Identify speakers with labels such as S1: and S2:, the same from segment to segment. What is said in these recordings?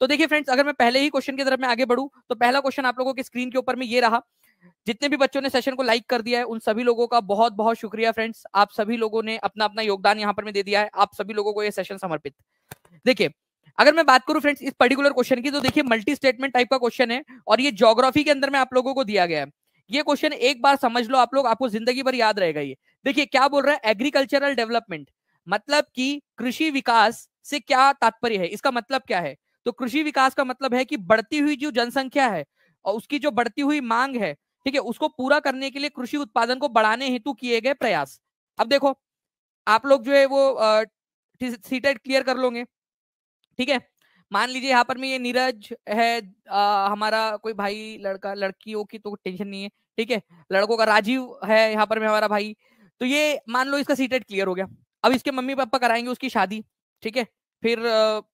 S1: तो देखिए फ्रेंड्स, अगर मैं पहले ही क्वेश्चन की तरफ में आगे बढ़ूं तो पहला क्वेश्चन आप लोगों के स्क्रीन के ऊपर में ये रहा। जितने भी बच्चों ने सेशन को लाइक कर दिया है उन सभी लोगों का बहुत बहुत शुक्रिया फ्रेंड्स। आप सभी लोगों ने अपना अपना योगदान यहाँ पर में दे दिया है। आप सभी लोगों को ये सेशन समर्पित। देखिए, अगर मैं बात करूं फ्रेंड्स इस पर्टिकुलर क्वेश्चन की, तो देखिए मल्टी स्टेटमेंट टाइप का क्वेश्चन है और ये ज्योग्राफी के अंदर में आप लोगों को दिया गया है। ये क्वेश्चन एक बार समझ लो आप लोग, आपको जिंदगी भर याद रहेगा ये। देखिए क्या बोल रहा है, एग्रीकल्चरल डेवलपमेंट, मतलब कि कृषि विकास से क्या तात्पर्य है, इसका मतलब क्या है। तो कृषि विकास का मतलब है कि बढ़ती हुई जो जनसंख्या है और उसकी जो बढ़ती हुई मांग है, ठीक है, उसको पूरा करने के लिए कृषि उत्पादन को बढ़ाने हेतु किए गए प्रयास। अब देखो, आप लोग जो है वो सीटेट क्लियर कर लोगे, ठीक है। मान लीजिए यहाँ पर में ये नीरज है, हमारा कोई भाई, लड़का, लड़कियों की तो टेंशन नहीं है, ठीक है। लड़कों का राजीव है यहाँ पर में हमारा भाई। तो ये मान लो इसका सीटेट क्लियर हो गया। अब इसके मम्मी पापा कराएंगे उसकी शादी, ठीक है। फिर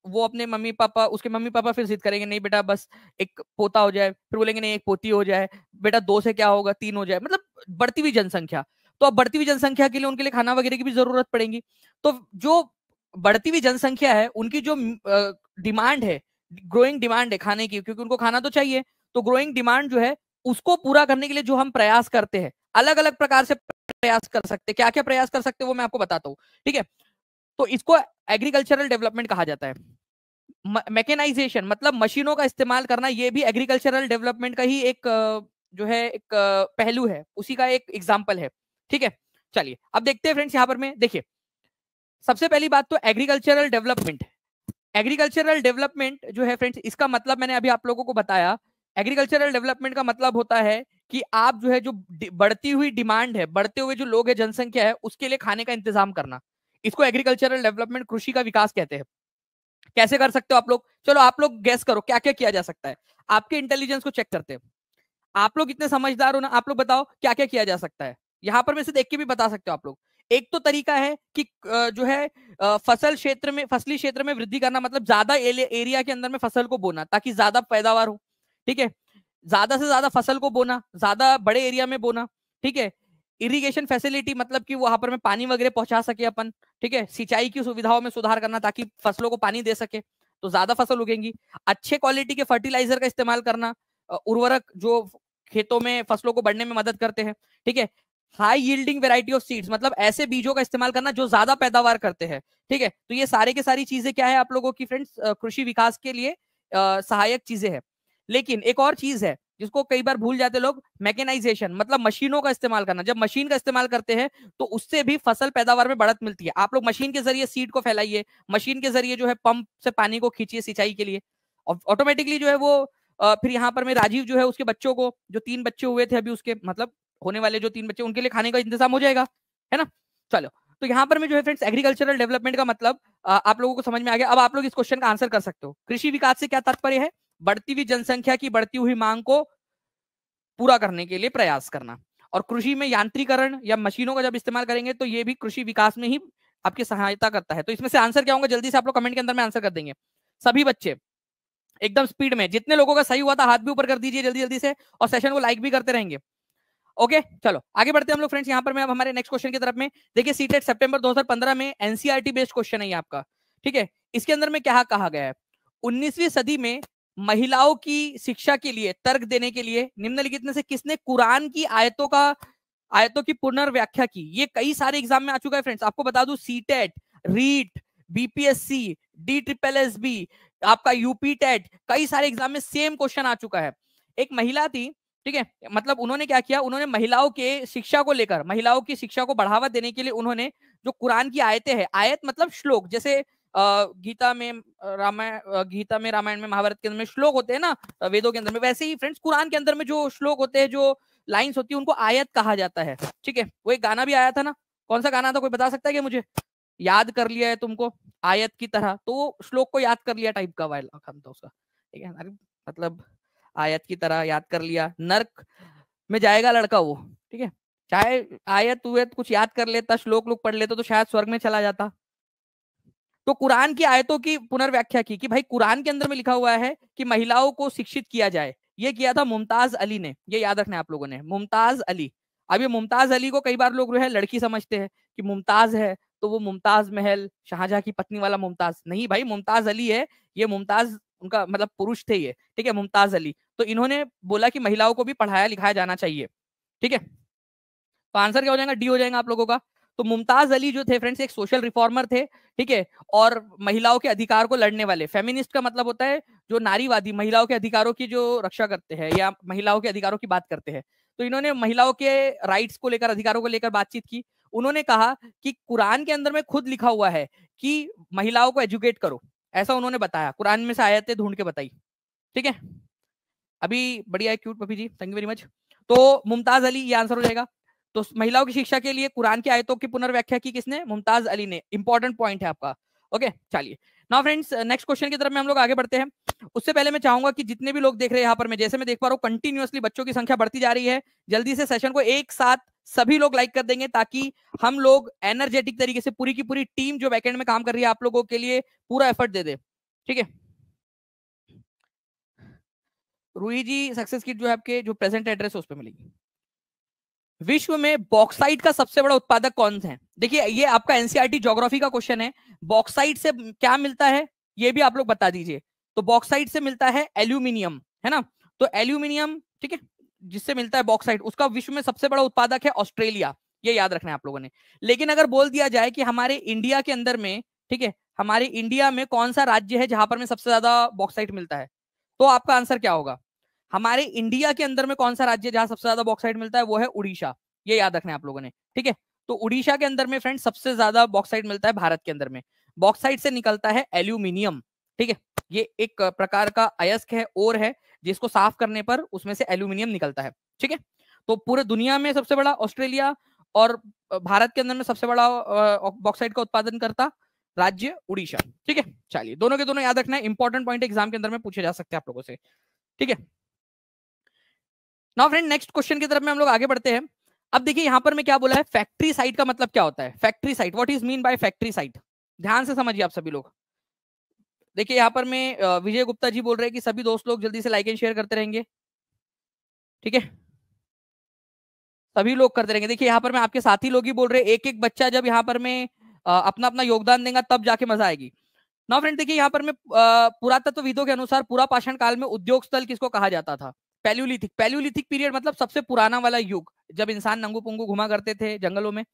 S1: वो अपने मम्मी पापा, उसके मम्मी पापा फिर जिद करेंगे नहीं बेटा बस एक पोता हो जाए, फिर बोलेंगे नहीं एक पोती हो जाए, बेटा दो से क्या होगा तीन हो जाए, मतलब बढ़ती हुई जनसंख्या। तो अब बढ़ती हुई जनसंख्या के लिए उनके लिए खाना वगैरह की भी जरूरत पड़ेगी। तो जो बढ़ती हुई जनसंख्या है उनकी जो डिमांड है, ग्रोइंग डिमांड है खाने की, क्योंकि उनको खाना तो चाहिए। तो ग्रोइंग डिमांड जो है उसको पूरा करने के लिए जो हम प्रयास करते हैं, अलग अलग प्रकार से प्रयास कर सकते हैं। क्या क्या प्रयास कर सकते हैं वो मैं आपको बताता हूँ, ठीक है। तो इसको एग्रीकल्चरल डेवलपमेंट कहा जाता है। मैकेनाइजेशन मतलब मशीनों का इस्तेमाल करना, ये भी एग्रीकल्चरल डेवलपमेंट का ही एक जो है एक पहलू है, उसी का एक एग्जाम्पल है, ठीक है। चलिए अब देखते हैं फ्रेंड्स, यहाँ पर में देखिए सबसे पहली बात तो एग्रीकल्चरल डेवलपमेंट। एग्रीकल्चरल डेवलपमेंट जो है फ्रेंड्स, इसका मतलब मैंने अभी आप लोगों को बताया। एग्रीकल्चरल डेवलपमेंट का मतलब होता है कि आप जो है जो बढ़ती हुई डिमांड है, बढ़ते हुए जो लोग है, जनसंख्या है, उसके लिए खाने का इंतजाम करना, इसको एग्रीकल्चरल डेवलपमेंट, कृषि का विकास कहते हैं। कैसे कर सकते हो आप लोग, चलो आप लोग गैस करो क्या क्या किया जा सकता है। आपके इंटेलिजेंस को चेक करते हैं। आप लोग इतने समझदार हो ना, आप लोग बताओ क्या क्या किया जा सकता है। यहां पर मैं से देख के भी बता सकते हो आप लोग। एक तो तरीका है कि जो है फसल क्षेत्र में, फसली क्षेत्र में वृद्धि करना, मतलब ज्यादा एरिया के अंदर में फसल को बोना ताकि ज्यादा पैदावार हो, ठीक है। ज्यादा से ज्यादा फसल को बोना, ज्यादा बड़े एरिया में बोना, ठीक है। इरिगेशन फैसिलिटी मतलब कि वहां पर में पानी वगैरह पहुंचा सके अपन, ठीक है। सिंचाई की सुविधाओं में सुधार करना ताकि फसलों को पानी दे सके तो ज्यादा फसल उगेंगी। अच्छे क्वालिटी के फर्टिलाइजर का इस्तेमाल करना, उर्वरक जो खेतों में फसलों को बढ़ने में मदद करते हैं, ठीक है। High yielding variety of seeds, मतलब ऐसे बीजों का इस्तेमाल करना जो ज्यादा पैदावार करते हैं, ठीक है। तो ये सारे के सारी चीजें क्या है आप लोगों की फ्रेंड्स, कृषि विकास के लिए सहायक चीजें हैं। लेकिन एक और चीज है जिसको कई बार भूल जाते लोग, मैकेनाइजेशन, मतलब मशीनों का इस्तेमाल करना। जब मशीन का इस्तेमाल करते हैं तो उससे भी फसल पैदावार में बढ़त मिलती है। आप लोग मशीन के जरिए सीड को फैलाइए, मशीन के जरिए जो है पंप से पानी को खींचिए सिंचाई के लिए, और ऑटोमेटिकली जो है वो फिर यहाँ पर में राजीव जो है उसके बच्चों को, जो 3 बच्चे हुए थे अभी उसके, मतलब होने वाले जो 3 बच्चे, उनके लिए खाने का इंतजाम हो जाएगा, है ना। चलो, तो यहाँ पर में जो है फ्रेंड्स एग्रीकल्चरल डेवलपमेंट का मतलब आप लोगों को समझ में आ गया। अब आप लोग इस क्वेश्चन का आंसर कर सकते हो। कृषि विकास से क्या तात्पर्य है, बढ़ती हुई जनसंख्या की बढ़ती हुई मांग को पूरा करने के लिए प्रयास करना। और कृषि में यांत्रिकरण या मशीनों का जब इस्तेमाल करेंगे तो ये भी कृषि विकास में ही आपकी सहायता करता है। तो इसमें से आंसर क्या होगा, जल्दी से आप लोग कमेंट के अंदर में आंसर कर देंगे सभी बच्चे एकदम स्पीड में। जितने लोगों का सही हुआ था हाथ भी ऊपर कर दीजिए जल्दी जल्दी से, और सेशन को लाइक भी करते रहेंगे। ओके, चलो आगे बढ़ते हैं हम लोग फ्रेंड्स। यहाँ पर मैं अब हमारे नेक्स्ट क्वेश्चन की तरफ में, देखिए सीटेट सितंबर 2015 में एनसीईआरटी बेस्ड क्वेश्चन है ये आपका, ठीक है। इसके अंदर में क्या कहा गया है, 19वीं सदी में महिलाओं की शिक्षा के लिए तर्क देने के लिए निम्नलिखित में से किसने कुरान की आयतों की पुनर्व्याख्या की। ये कई सारे एग्जाम में आ चुका है फ्रेंड्स, आपको बता दूं, CTET, REET, BPSC, D triple S B, आपका यूपी टेट, कई सारे एग्जाम में सेम क्वेश्चन आ चुका है। एक महिला थी, ठीक है, मतलब उन्होंने क्या किया, उन्होंने महिलाओं के शिक्षा को लेकर, महिलाओं की शिक्षा को बढ़ावा देने के लिए उन्होंने जो कुरान की आयतें हैं, आयत मतलब श्लोक, जैसे गीता में रामायण में, महाभारत के अंदर में श्लोक होते हैं ना वेदों के अंदर में, वैसे ही फ्रेंड्स कुरान के अंदर में जो श्लोक होते हैं, जो लाइंस होती है, उनको आयत कहा जाता है, ठीक है। वो एक गाना भी आया था ना, कौन सा गाना था, कोई बता सकता है क्या मुझे, याद कर लिया है तुमको आयत की तरह, तो श्लोक को याद कर लिया टाइप का वाला था उसका, ठीक है। मतलब आयत की तरह याद कर लिया, नर्क में जाएगा लड़का वो, ठीक है। चाहे आयत हुए कुछ याद कर लेता, श्लोक लोग पढ़ लेता तो शायद स्वर्ग में चला जाता। तो कुरान की आयतों की पुनर्व्याख्या की कि भाई कुरान के अंदर में लिखा हुआ है कि महिलाओं को शिक्षित किया जाए। ये किया था मुमताज अली ने, ये याद रखना आप लोगों ने, मुमताज अली। अब ये मुमताज अली को कई बार लोग जो है लड़की समझते हैं कि मुमताज है तो वो मुमताज महल, शाहजहां की पत्नी वाला मुमताज नहीं, भाई मुमताज अली है। ये मुमताज उनका मतलब पुरुष थे ये, ठीक है, मुमताज अली। तो इन्होंने बोला कि महिलाओं को भी पढ़ाया लिखाया जाना चाहिए, ठीक है। तो आंसर क्या हो जाएगा, डी हो जाएगा आप लोगों का। तो मुमताज अली जो थे फ्रेंड्स एक सोशल रिफॉर्मर थे, ठीक है, और महिलाओं के अधिकार को लड़ने वाले। फेमिनिस्ट का मतलब होता है जो नारीवादी, महिलाओं के अधिकारों की जो रक्षा करते हैं या महिलाओं के अधिकारों की बात करते हैं। तो इन्होंने महिलाओं के राइट्स को लेकर, अधिकारों को लेकर बातचीत की। उन्होंने कहा कि कुरान के अंदर में खुद लिखा हुआ है कि महिलाओं को एजुकेट करो, ऐसा उन्होंने बताया, कुरान में से आयतें ढूंढ के बताई, ठीक है। अभी बढ़िया है, cute puppy ji, thank you very much. तो मुमताज अली ये आंसर हो जाएगा। तो महिलाओं की शिक्षा के लिए कुरान की आयतों की पुनर्व्याख्या की किसने, मुमताज अली ने। इंपॉर्टेंट पॉइंट है आपका, ओके। चलिए नाउ फ्रेंड्स नेक्स्ट क्वेश्चन की तरफ में हम लोग आगे बढ़ते हैं। उससे पहले मैं चाहूंगा कि जितने भी लोग देख रहे हैं यहाँ पर, मैं जैसे मैं देख पा रहा हूँ कंटिन्यूअसली बच्चों की संख्या बढ़ती जा रही है। जल्दी से सेशन को एक साथ सभी लोग लाइक कर देंगे ताकि हम लोग एनर्जेटिक तरीके से पूरी की पूरी टीम जो बैकएंड में काम कर रही है आप लोगों के लिए पूरा एफर्ट दे दे, ठीक है। रूही जी सक्सेस किट जो है आपके जो प्रेजेंट एड्रेस है उस पर मिलेगी। विश्व में बॉक्साइट का सबसे बड़ा उत्पादक कौन है? देखिए ये आपका एनसीईआरटी ज्योग्राफी का क्वेश्चन है। बॉक्साइट से क्या मिलता है ये भी आप लोग बता दीजिए। तो बॉक्साइट से मिलता है एल्यूमिनियम, है ना। तो एल्यूमिनियम, ठीक है, जिससे मिलता है बॉक्साइट, उसका विश्व में सबसे बड़ा उत्पादक है ऑस्ट्रेलिया। ये याद रखना है आप लोगों ने। लेकिन अगर बोल दिया जाए कि हमारे इंडिया के अंदर में, ठीक है, हमारे इंडिया में कौन सा राज्य है जहां पर में सबसे ज्यादा बॉक्साइट मिलता है, तो आपका आंसर क्या होगा? हमारे इंडिया के अंदर में कौन सा राज्य जहां सबसे ज्यादा बॉक्साइट मिलता है, वो है उड़ीसा। ये याद रखना है आप लोगों ने, ठीक है। तो उड़ीसा के अंदर में फ्रेंड सबसे ज्यादा बॉक्साइट मिलता है भारत के अंदर में। बॉक्साइट से निकलता है एल्यूमिनियम, ठीक है। ये एक प्रकार का अयस्क है, और है, जिसको साफ करने पर उसमें से एल्यूमिनियम निकलता है, ठीक है। तो पूरे दुनिया में सबसे बड़ा ऑस्ट्रेलिया, और भारत के अंदर में सबसे बड़ा बॉक्साइट का उत्पादन करता राज्य उड़ीसा, ठीक है। चलिए दोनों के दोनों याद रखना है, इंपॉर्टेंट पॉइंट एग्जाम के अंदर में पूछे जा सकते हैं आप लोगों से, ठीक है। नाउ फ्रेंड नेक्स्ट क्वेश्चन की तरफ में हम लोग आगे बढ़ते हैं। अब देखिए यहां पर मैं क्या बोला है, फैक्ट्री साइट का मतलब क्या होता है? Factory site, what is mean by factory site? ध्यान से समझिए आप सभी लोग। देखिए यहाँ पर मैं विजय गुप्ता जी बोल रहे हैं कि सभी दोस्त लोग जल्दी से लाइक एंड शेयर करते रहेंगे, ठीक है, सभी लोग करते रहेंगे। देखिए यहाँ पर मैं आपके साथी लोग ही बोल रहे हैं, एक एक बच्चा जब यहाँ पर मैं अपना अपना योगदान देगा तब जाके मजा आएगी। नाउ फ्रेंड देखिए यहाँ पर मैं पुरातत्वविदों के अनुसार पूरा पाषाण काल में उद्योग स्थल किसको कहा जाता था? पैल्यूलिथिक। पैल्यूलिथिक पीरियड मतलब सबसे पुराना वाला युग, जब इंसान नंगू पुंगू घुमा करते थे जंगलों में।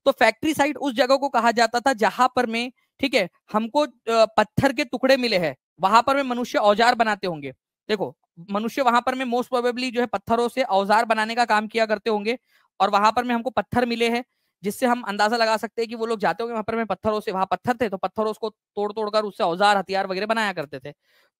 S1: तो फैक्ट्री साइट उस जगह को कहा जाता था जहां पर में, ठीक है, हमको पत्थर के टुकड़े मिले हैं, वहां पर में मनुष्य औजार बनाते होंगे। देखो मनुष्य वहां पर में मोस्ट प्रोबेबली जो है पत्थरों से औजार बनाने का काम किया करते होंगे, और वहां पर में हमको पत्थर मिले हैं, जिससे हम अंदाजा लगा सकते हैं कि वो लोग जाते होंगे वहां पर में पत्थरों से, वहां पत्थर थे तो पत्थरों को तोड़ तोड़कर उससे औजार हथियार वगैरह बनाया करते थे।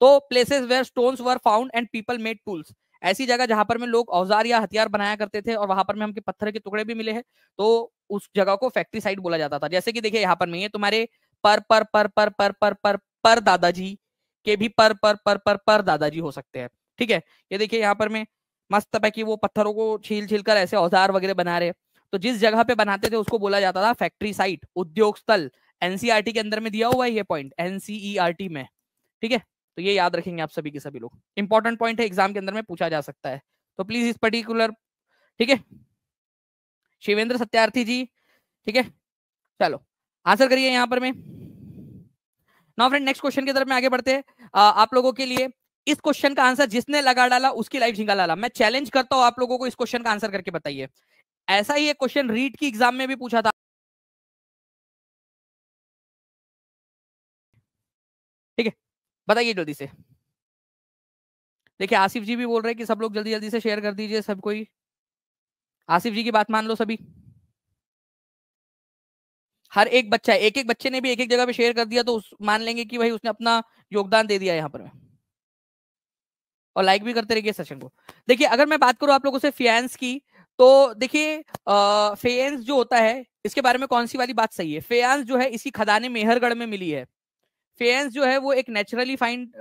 S1: तो places where stones were found and people made tools, ऐसी जगह जहां पर में लोग औजार या हथियार बनाया करते थे, और वहां पर में हमके पत्थर के टुकड़े भी मिले हैं, तो उस जगह को फैक्ट्री साइट बोला जाता था। जैसे कि देखिए यहाँ पर में ये तुम्हारे पर दादाजी के भी पर दादाजी हो सकते हैं, ठीक है। ये देखिए यहाँ पर में मस्त है कि वो पत्थरों को छील छील कर ऐसे औजार वगैरह बना रहे। तो जिस जगह पे बनाते थे उसको बोला जाता था फैक्ट्री साइट, उद्योग स्थल। एनसीईआरटी के अंदर में दिया हुआ है ये पॉइंट, एनसीईआरटी में, ठीक है। तो ये याद रखेंगे आप सभी के सभी लोग, इंपॉर्टेंट पॉइंट है, एग्जाम के अंदर में पूछा जा सकता है, तो प्लीज इस पर्टिकुलर, ठीक है। शिवेंद्र सत्यार्थी जी, ठीक है, चलो आंसर करिए यहाँ पर में। नाउ फ्रेंड नेक्स्ट क्वेश्चन की तरफ में आगे बढ़ते हैं। आप लोगों के लिए इस क्वेश्चन का आंसर जिसने लगा डाला उसकी लाइफ झिंगा लाला। मैं चैलेंज करता हूं आप लोगों को इस क्वेश्चन का आंसर करके बताइए। ऐसा ही एक क्वेश्चन रीट की एग्जाम में भी पूछा था, ठीक है, बताइए जल्दी से। देखिए आसिफ जी भी बोल रहे हैं कि सब लोग जल्दी जल्दी से शेयर कर दीजिए, सब कोई आसिफ जी की बात मान लो सभी। हर एक बच्चा, एक एक बच्चे ने भी एक एक जगह पे शेयर कर दिया तो मान लेंगे कि भाई उसने अपना योगदान दे दिया यहाँ पर, और लाइक भी करते रहिए सेशन को। देखिए अगर मैं बात करूं आप लोगों से फेयंस की, तो देखिए फेयंस जो होता है इसके बारे में कौन सी वाली बात सही है? फेयंस जो है इसकी खदाने मेहरगढ़ में मिली है। फेयंस जो है वो एक नेचुरली फाइंड,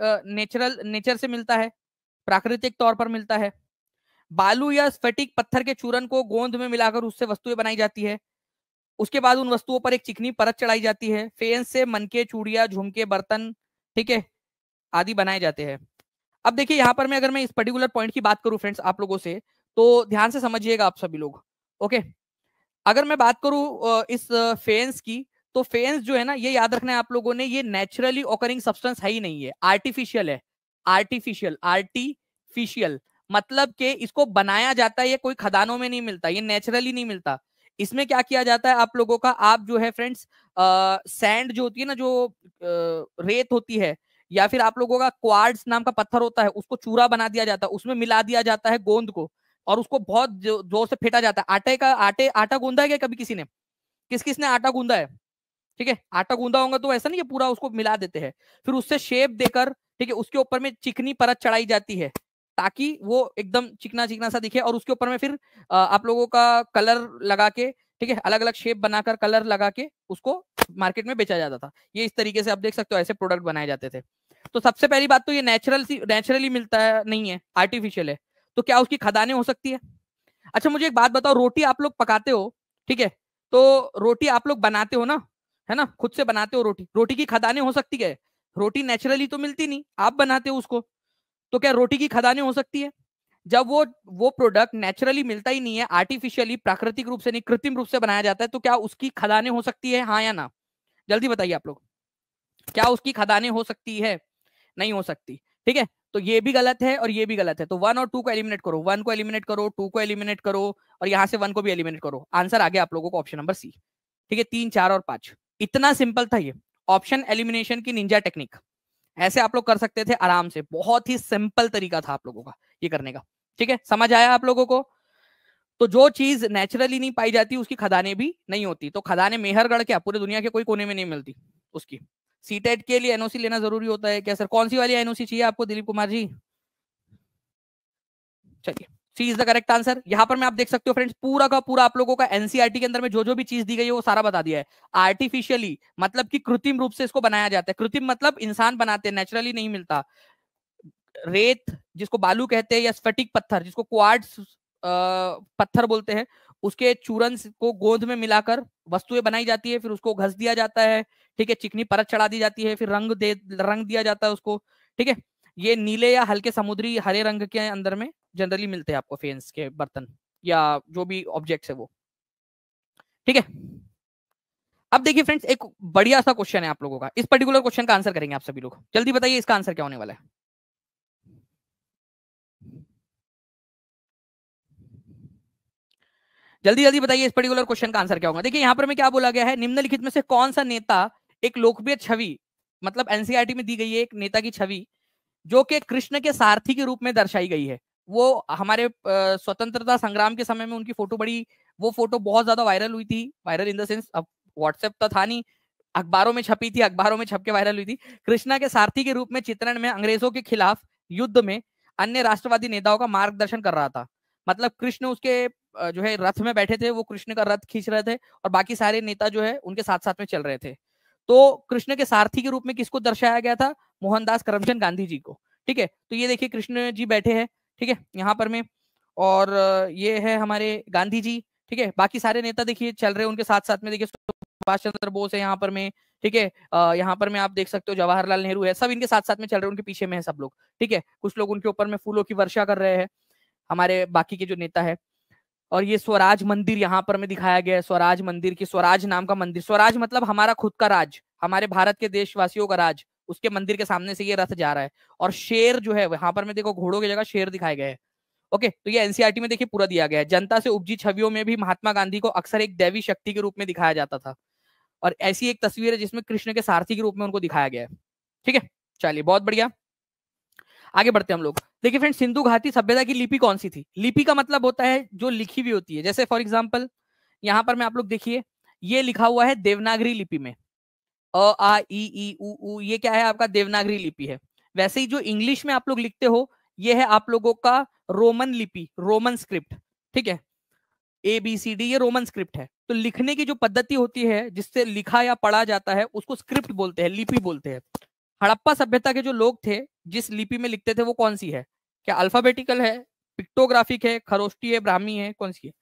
S1: नेचर से मिलता है, प्राकृतिक तौर पर मिलता है। बालू या स्फटिक पत्थर के चूरन को गोंद में मिलाकर उससे वस्तुएं बनाई जाती है। उसके बाद उन वस्तुओं पर एक चिकनी परत चढ़ाई जाती है। फेयंस से मनके, चूड़िया, झुमके, बर्तन, ठीक है, आदि बनाए जाते हैं। अब देखिए यहाँ पर मैं अगर मैं इस पर्टिकुलर पॉइंट की बात करूं फ्रेंड्स आप लोगों से, तो ध्यान से समझिएगा आप सभी लोग, ओके। अगर मैं बात करूं इस फेंस की, तो फेन्स जो है ना, ये याद रखना है आप लोगों ने, ये नेचुरली ऑकरिंग सब्सटेंस है ही नहीं है, आर्टिफिशियल है। आर्टिफिशियल, आर्टिफिशियल मतलब कि इसको बनाया जाता है, ये कोई खदानों में नहीं मिलता, ये नेचुरली नहीं मिलता। इसमें क्या किया जाता है आप लोगों का, आप जो है फ्रेंड्स, सैंड जो होती है ना, जो रेत होती है, या फिर आप लोगों का क्वार्ट्ज नाम का पत्थर होता है, उसको चूरा बना दिया जाता है, उसमें मिला दिया जाता है गोंद को, और उसको बहुत जोर से फेंटा जाता है। आटा गूंदा है क्या कभी किसी ने? किस किस ने आटा गूंदा है? ठीक है, आटा गूंदा होगा तो ऐसा नहीं है पूरा उसको मिला देते हैं, फिर उससे शेप देकर, ठीक है, उसके ऊपर में चिकनी परत चढ़ाई जाती है ताकि वो एकदम चिकना चिकना सा दिखे, और उसके ऊपर में फिर आप लोगों का कलर लगा के, ठीक है, अलग अलग शेप बनाकर कलर लगा के उसको मार्केट में बेचा जाता था। ये इस तरीके से आप देख सकते हो, ऐसे प्रोडक्ट बनाए जाते थे। तो सबसे पहली बात तो ये नेचुरली मिलता है नहीं है, आर्टिफिशियल है। तो क्या उसकी खदानें हो सकती है? अच्छा मुझे एक बात बताओ, रोटी आप लोग पकाते हो, ठीक है, तो रोटी आप लोग बनाते हो ना, है ना, खुद से बनाते हो रोटी, रोटी की खदानें हो सकती है? रोटी नेचुरली तो मिलती नहीं, आप बनाते हो उसको, तो क्या रोटी की खदानें हो सकती है? जब वो प्रोडक्ट नेचुरली मिलता ही नहीं है, आर्टिफिशियली प्राकृतिक रूप से नहीं, कृत्रिम रूप से बनाया जाता है, तो क्या उसकी खदानें हो सकती है, हाँ या ना? जल्दी बताइए आप लोग, क्या उसकी खदानें हो सकती है? नहीं हो सकती। ठीक है, तो ये भी गलत है और ये भी गलत है। तो 1 और 2 को एलिमिनेट करो, 1 को एलिमिनेट करो, 2 को एलिमिनेट करो, और यहां से 1 को भी एलिमिनेट करो। आंसर आ गया आप लोगों को ऑप्शन नंबर सी। ठीक है, 3, 4 और 5। इतना सिंपल था ये ऑप्शन एलिमिनेशन की निंजा टेक्निक। ऐसे आप लोग कर सकते थे आराम से, बहुत ही सिंपल तरीका था आप लोगों का ये करने का। ठीक है, समझ आया आप लोगों को? तो जो चीज नेचुरली नहीं पाई जाती उसकी खदानें भी नहीं होती। तो खदानें मेहरगढ़ क्या पूरे दुनिया के कोई कोने में नहीं मिलती उसकी। सीटेट के लिए एनओसी लेना जरूरी होता है क्या सर? कौन सी वाली एनओसी चाहिए आपको दिलीप कुमार जी? चलिए, सी इज द करेक्ट आंसर। यहां पर मैं आप देख सकते हो फ्रेंड्स, पूरा का पूरा आप लोगों का एनसीईआरटी के अंदर में जो जो भी चीज दी गई है वो सारा बता दिया है। आर्टिफिशियली मतलब कि कृत्रिम रूप से इसको बनाया जाता है। कृत्रिम मतलब इंसान बनाते हैं, नेचुरली नहीं मिलता। रेत जिसको बालू कहते हैं, या स्फटिक पत्थर जिसको क्वार्ट्ज पत्थर बोलते हैं, उसके चूरन को गोंद में मिलाकर वस्तुएं बनाई जाती है, फिर उसको घस दिया जाता है। ठीक है, चिकनी परत चढ़ा दी जाती है, फिर रंग दिया जाता है उसको। ठीक है, ये नीले या हल्के समुद्री हरे रंग के अंदर में जनरली मिलते हैं आपको फेन्स के बर्तन या जो भी ऑब्जेक्ट्स है वो। ठीक है, अब देखिए फ्रेंड्स, एक बढ़िया सा क्वेश्चन है आप लोगों का। इस पर्टिकुलर क्वेश्चन का आंसर करेंगे आप सभी लोग। जल्दी बताइए इसका आंसर क्या होने वाला है। जल्दी जल्दी बताइए इस पर्टिकुलर क्वेश्चन का आंसर क्या होगा। देखिए यहाँ पर में क्या बोला गया है, निम्नलिखित में से कौन सा नेता एक लोकप्रिय छवि, मतलब एनसीईआरटी में दी गई है एक नेता की छवि जो कि कृष्ण के सारथी के रूप में दर्शाई गई है। वो हमारे स्वतंत्रता संग्राम के समय में उनकी फोटो बड़ी, वो फोटो बहुत ज्यादा वायरल हुई थी। वायरल इन द सेंस, अब व्हाट्सएप तो था नहीं, अखबारों में छपी थी, अखबारों में छप के वायरल हुई थी। कृष्णा के सारथी के रूप में चित्रण में अंग्रेजों के खिलाफ युद्ध में अन्य राष्ट्रवादी नेताओं का मार्गदर्शन कर रहा था। मतलब कृष्ण उसके जो है रथ में बैठे थे, वो कृष्ण का रथ खींच रहे थे, और बाकी सारे नेता जो है उनके साथ साथ में चल रहे थे। तो कृष्ण के सारथी के रूप में किसको दर्शाया गया था? मोहनदास करमचंद गांधी जी को। ठीक है, तो ये देखिए कृष्ण जी बैठे हैं, ठीक है, यहाँ पर में, और ये है हमारे गांधी जी। ठीक है, बाकी सारे नेता देखिए चल रहे हैं उनके साथ साथ में। देखिए सुभाष चंद्र बोस है यहाँ पर में, ठीक है, यहाँ पर में आप देख सकते हो जवाहरलाल नेहरू है, सब इनके साथ साथ में चल रहे हैं, उनके पीछे में है सब लोग। ठीक है, कुछ लोग उनके ऊपर में फूलों की वर्षा कर रहे हैं, हमारे बाकी के जो नेता है। और ये स्वराज मंदिर यहाँ पर में दिखाया गया है, स्वराज मंदिर की, स्वराज नाम का मंदिर, स्वराज मतलब हमारा खुद का राज, हमारे भारत के देशवासियों का राज, उसके मंदिर के सामने से ये रथ जा रहा है। और शेर जो है यहाँ पर में देखो, घोड़ों की जगह शेर दिखाए गए हैं। ओके, तो ये एनसीईआरटी में देखिए पूरा दिया गया है। जनता से उपजी छवियों में भी महात्मा गांधी को अक्सर एक दैवी शक्ति के रूप में दिखाया जाता था, और ऐसी एक तस्वीर है जिसमें कृष्ण के सारथी के रूप में उनको दिखाया गया है। ठीक है, चलिए बहुत बढ़िया, आगे बढ़ते हैं हम लोग। देखिए फ्रेंड, सिंधु घाटी सभ्यता की लिपि कौन सी थी? लिपि का मतलब होता है जो लिखी हुई होती है। जैसे फॉर एग्जाम्पल यहाँ पर मैं आप लोग देखिए, ये लिखा हुआ है देवनागरी लिपि में, अ आ ई ई उ, ये क्या है आपका? देवनागरी लिपि है। वैसे ही जो इंग्लिश में आप लोग लिखते हो, ये है आप लोगों का रोमन लिपि, रोमन स्क्रिप्ट। ठीक है, ABCD ये रोमन स्क्रिप्ट है। तो लिखने की जो पद्धति होती है जिससे लिखा या पढ़ा जाता है उसको स्क्रिप्ट बोलते हैं, लिपि बोलते हैं। हड़प्पा सभ्यता के जो लोग थे जिस लिपि में लिखते थे वो कौन सी है? क्या अल्फाबेटिकल है, पिक्टोग्राफिक है, खरोष्टी है, ब्राह्मी है, कौन सी है?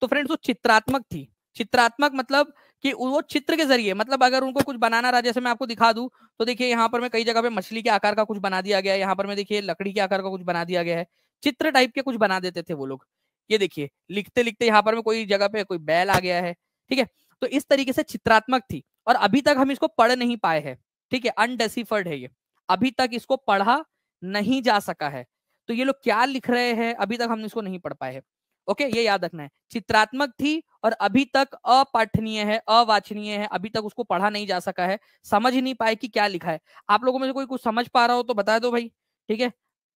S1: तो फ्रेंड्स वो चित्रात्मक थी। चित्रात्मक मतलब कि वो चित्र के जरिए, मतलब अगर उनको कुछ बनाना रहा, जैसे मैं आपको दिखा दूं, तो देखिए यहाँ पर मैं कई जगह पे मछली के आकार का कुछ बना दिया गया है, यहाँ पर मैं देखिए लकड़ी के आकार का कुछ बना दिया गया है। चित्र टाइप के कुछ बना देते थे वो लोग। ये देखिए लिखते लिखते यहाँ पर में कोई जगह पे कोई बैल आ गया है। ठीक है, तो इस तरीके से चित्रात्मक थी। और अभी तक हम इसको पढ़ नहीं पाए हैं, ठीक है, अनडेसिफर्ड है ये, अभी तक इसको पढ़ा नहीं जा सका है। तो ये लोग क्या लिख रहे हैं अभी तक हम इसको नहीं पढ़ पाए हैं। ओके, ये याद रखना है, चित्रात्मक थी और अभी तक अपठनीय है, अवाचनीय है, अभी तक उसको पढ़ा नहीं जा सका है, समझ ही नहीं पाए कि क्या लिखा है। आप लोगों में से कोई कुछ समझ पा रहा हो तो बता दो भाई, ठीक है,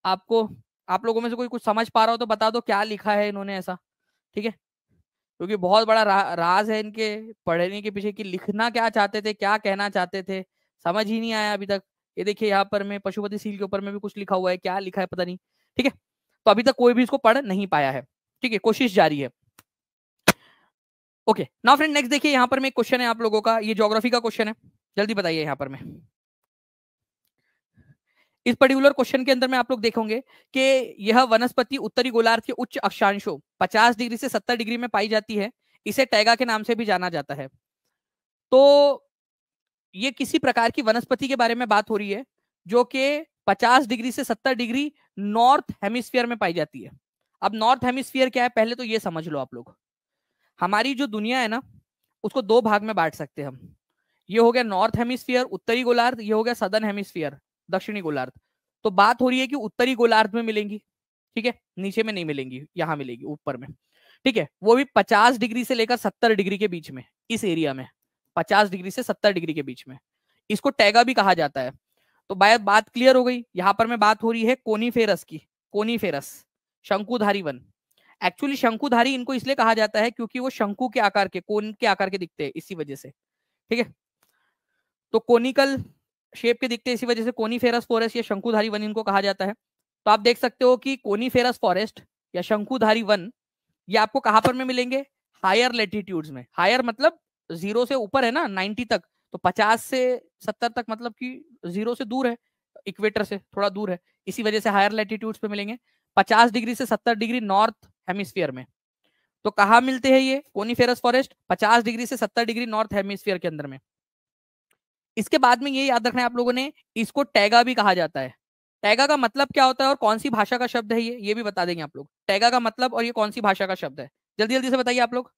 S1: आपको, आप लोगों में से कोई कुछ समझ पा रहा हो तो बता दो क्या लिखा है इन्होंने ऐसा, ठीक है, क्योंकि बहुत बड़ा राज है इनके पढ़ने के पीछे कि लिखना क्या चाहते थे, क्या कहना चाहते थे, समझ ही नहीं आया अभी तक। ये देखिए यहाँ पर मैं पशुपति सील के ऊपर में भी कुछ लिखा हुआ है, क्या लिखा है पता नहीं, ठीक है, तो अभी तक कोई भी इसको पढ़ नहीं पाया है, ठीक है, कोशिश जारी है। ओके, नाउ फ्रेंड नेक्स्ट देखिए, यहाँ पर में एक क्वेश्चन है आप लोगों का, ये ज्योग्राफी का क्वेश्चन है, जल्दी बताइए यहाँ पर में। इस पर्टिकुलर क्वेश्चन के अंदर में आप लोग देखोगे कि यह वनस्पति उत्तरी गोलार्ध के उच्च अक्षांशों 50 डिग्री से 70 डिग्री में पाई जाती है, इसे टैगा के नाम से भी जाना जाता है। तो ये किसी प्रकार की वनस्पति के बारे में बात हो रही है जो कि 50 डिग्री से 70 डिग्री नॉर्थ हेमिस्फीयर में पाई जाती है। अब नॉर्थ हेमिस्फीयर क्या है पहले तो ये समझ लो आप लोग। हमारी जो दुनिया है ना, उसको दो भाग में बांट सकते हैं हम। ये हो गया नॉर्थ हेमिस्फीयर उत्तरी गोलार्ध, ये हो गया सदर्न हेमिस्फीयर दक्षिणी गोलार्ध। तो बात हो रही है कि उत्तरी गोलार्ध में मिलेंगी, ठीक है, नीचे में नहीं मिलेंगी, यहां मिलेगी ऊपर में, ठीक है, वो भी 50 डिग्री से लेकर 70 डिग्री के बीच में, इस एरिया में 50 डिग्री से 70 डिग्री के बीच में, इसको टैगा भी कहा जाता है। तो बात क्लियर हो गई। यहां पर में बात हो रही है कोनीफेरस की, कोनीफेरस शंकुधारी वन। एक्चुअली शंकुधारी इनको इसलिए कहा जाता है क्योंकि वो शंकु के आकार के, कोन के आकार के दिखते हैं, इसी वजह से, ठीक है, तो कोनिकल शेप के दिखते हैं, इसी वजह से कोनीफेरस फॉरेस्ट या शंकुधारी वन इनको कहा जाता है। तो आप देख सकते हो कि कोनीफेरस फॉरेस्ट या शंकुधारी वन ये आपको कहां पर में मिलेंगे, हायर लेटीट्यूड्स में। हायर मतलब 0 से ऊपर है ना 90 तक, तो 50 से 70 तक मतलब कि 0 से दूर है, इक्वेटर से थोड़ा दूर है, इसी वजह से हायर लेटीट्यूड्स पे मिलेंगे। 50 डिग्री से 70 डिग्री नॉर्थ हेमिस्फीयर में। तो कहाँ मिलते हैं ये कोनीफेरस फॉरेस्ट, 50 डिग्री से 70 डिग्री नॉर्थ हेमिस्फीयर के अंदर में। इसके बाद में ये याद रखना है आप लोगों ने, इसको टैगा भी कहा जाता है। टैगा का मतलब क्या होता है और कौन सी भाषा का शब्द है ये भी बता देंगे आप लोग। टैगा का मतलब और ये कौन सी भाषा का शब्द है, जल्दी जल्दी से बताइए आप लोग,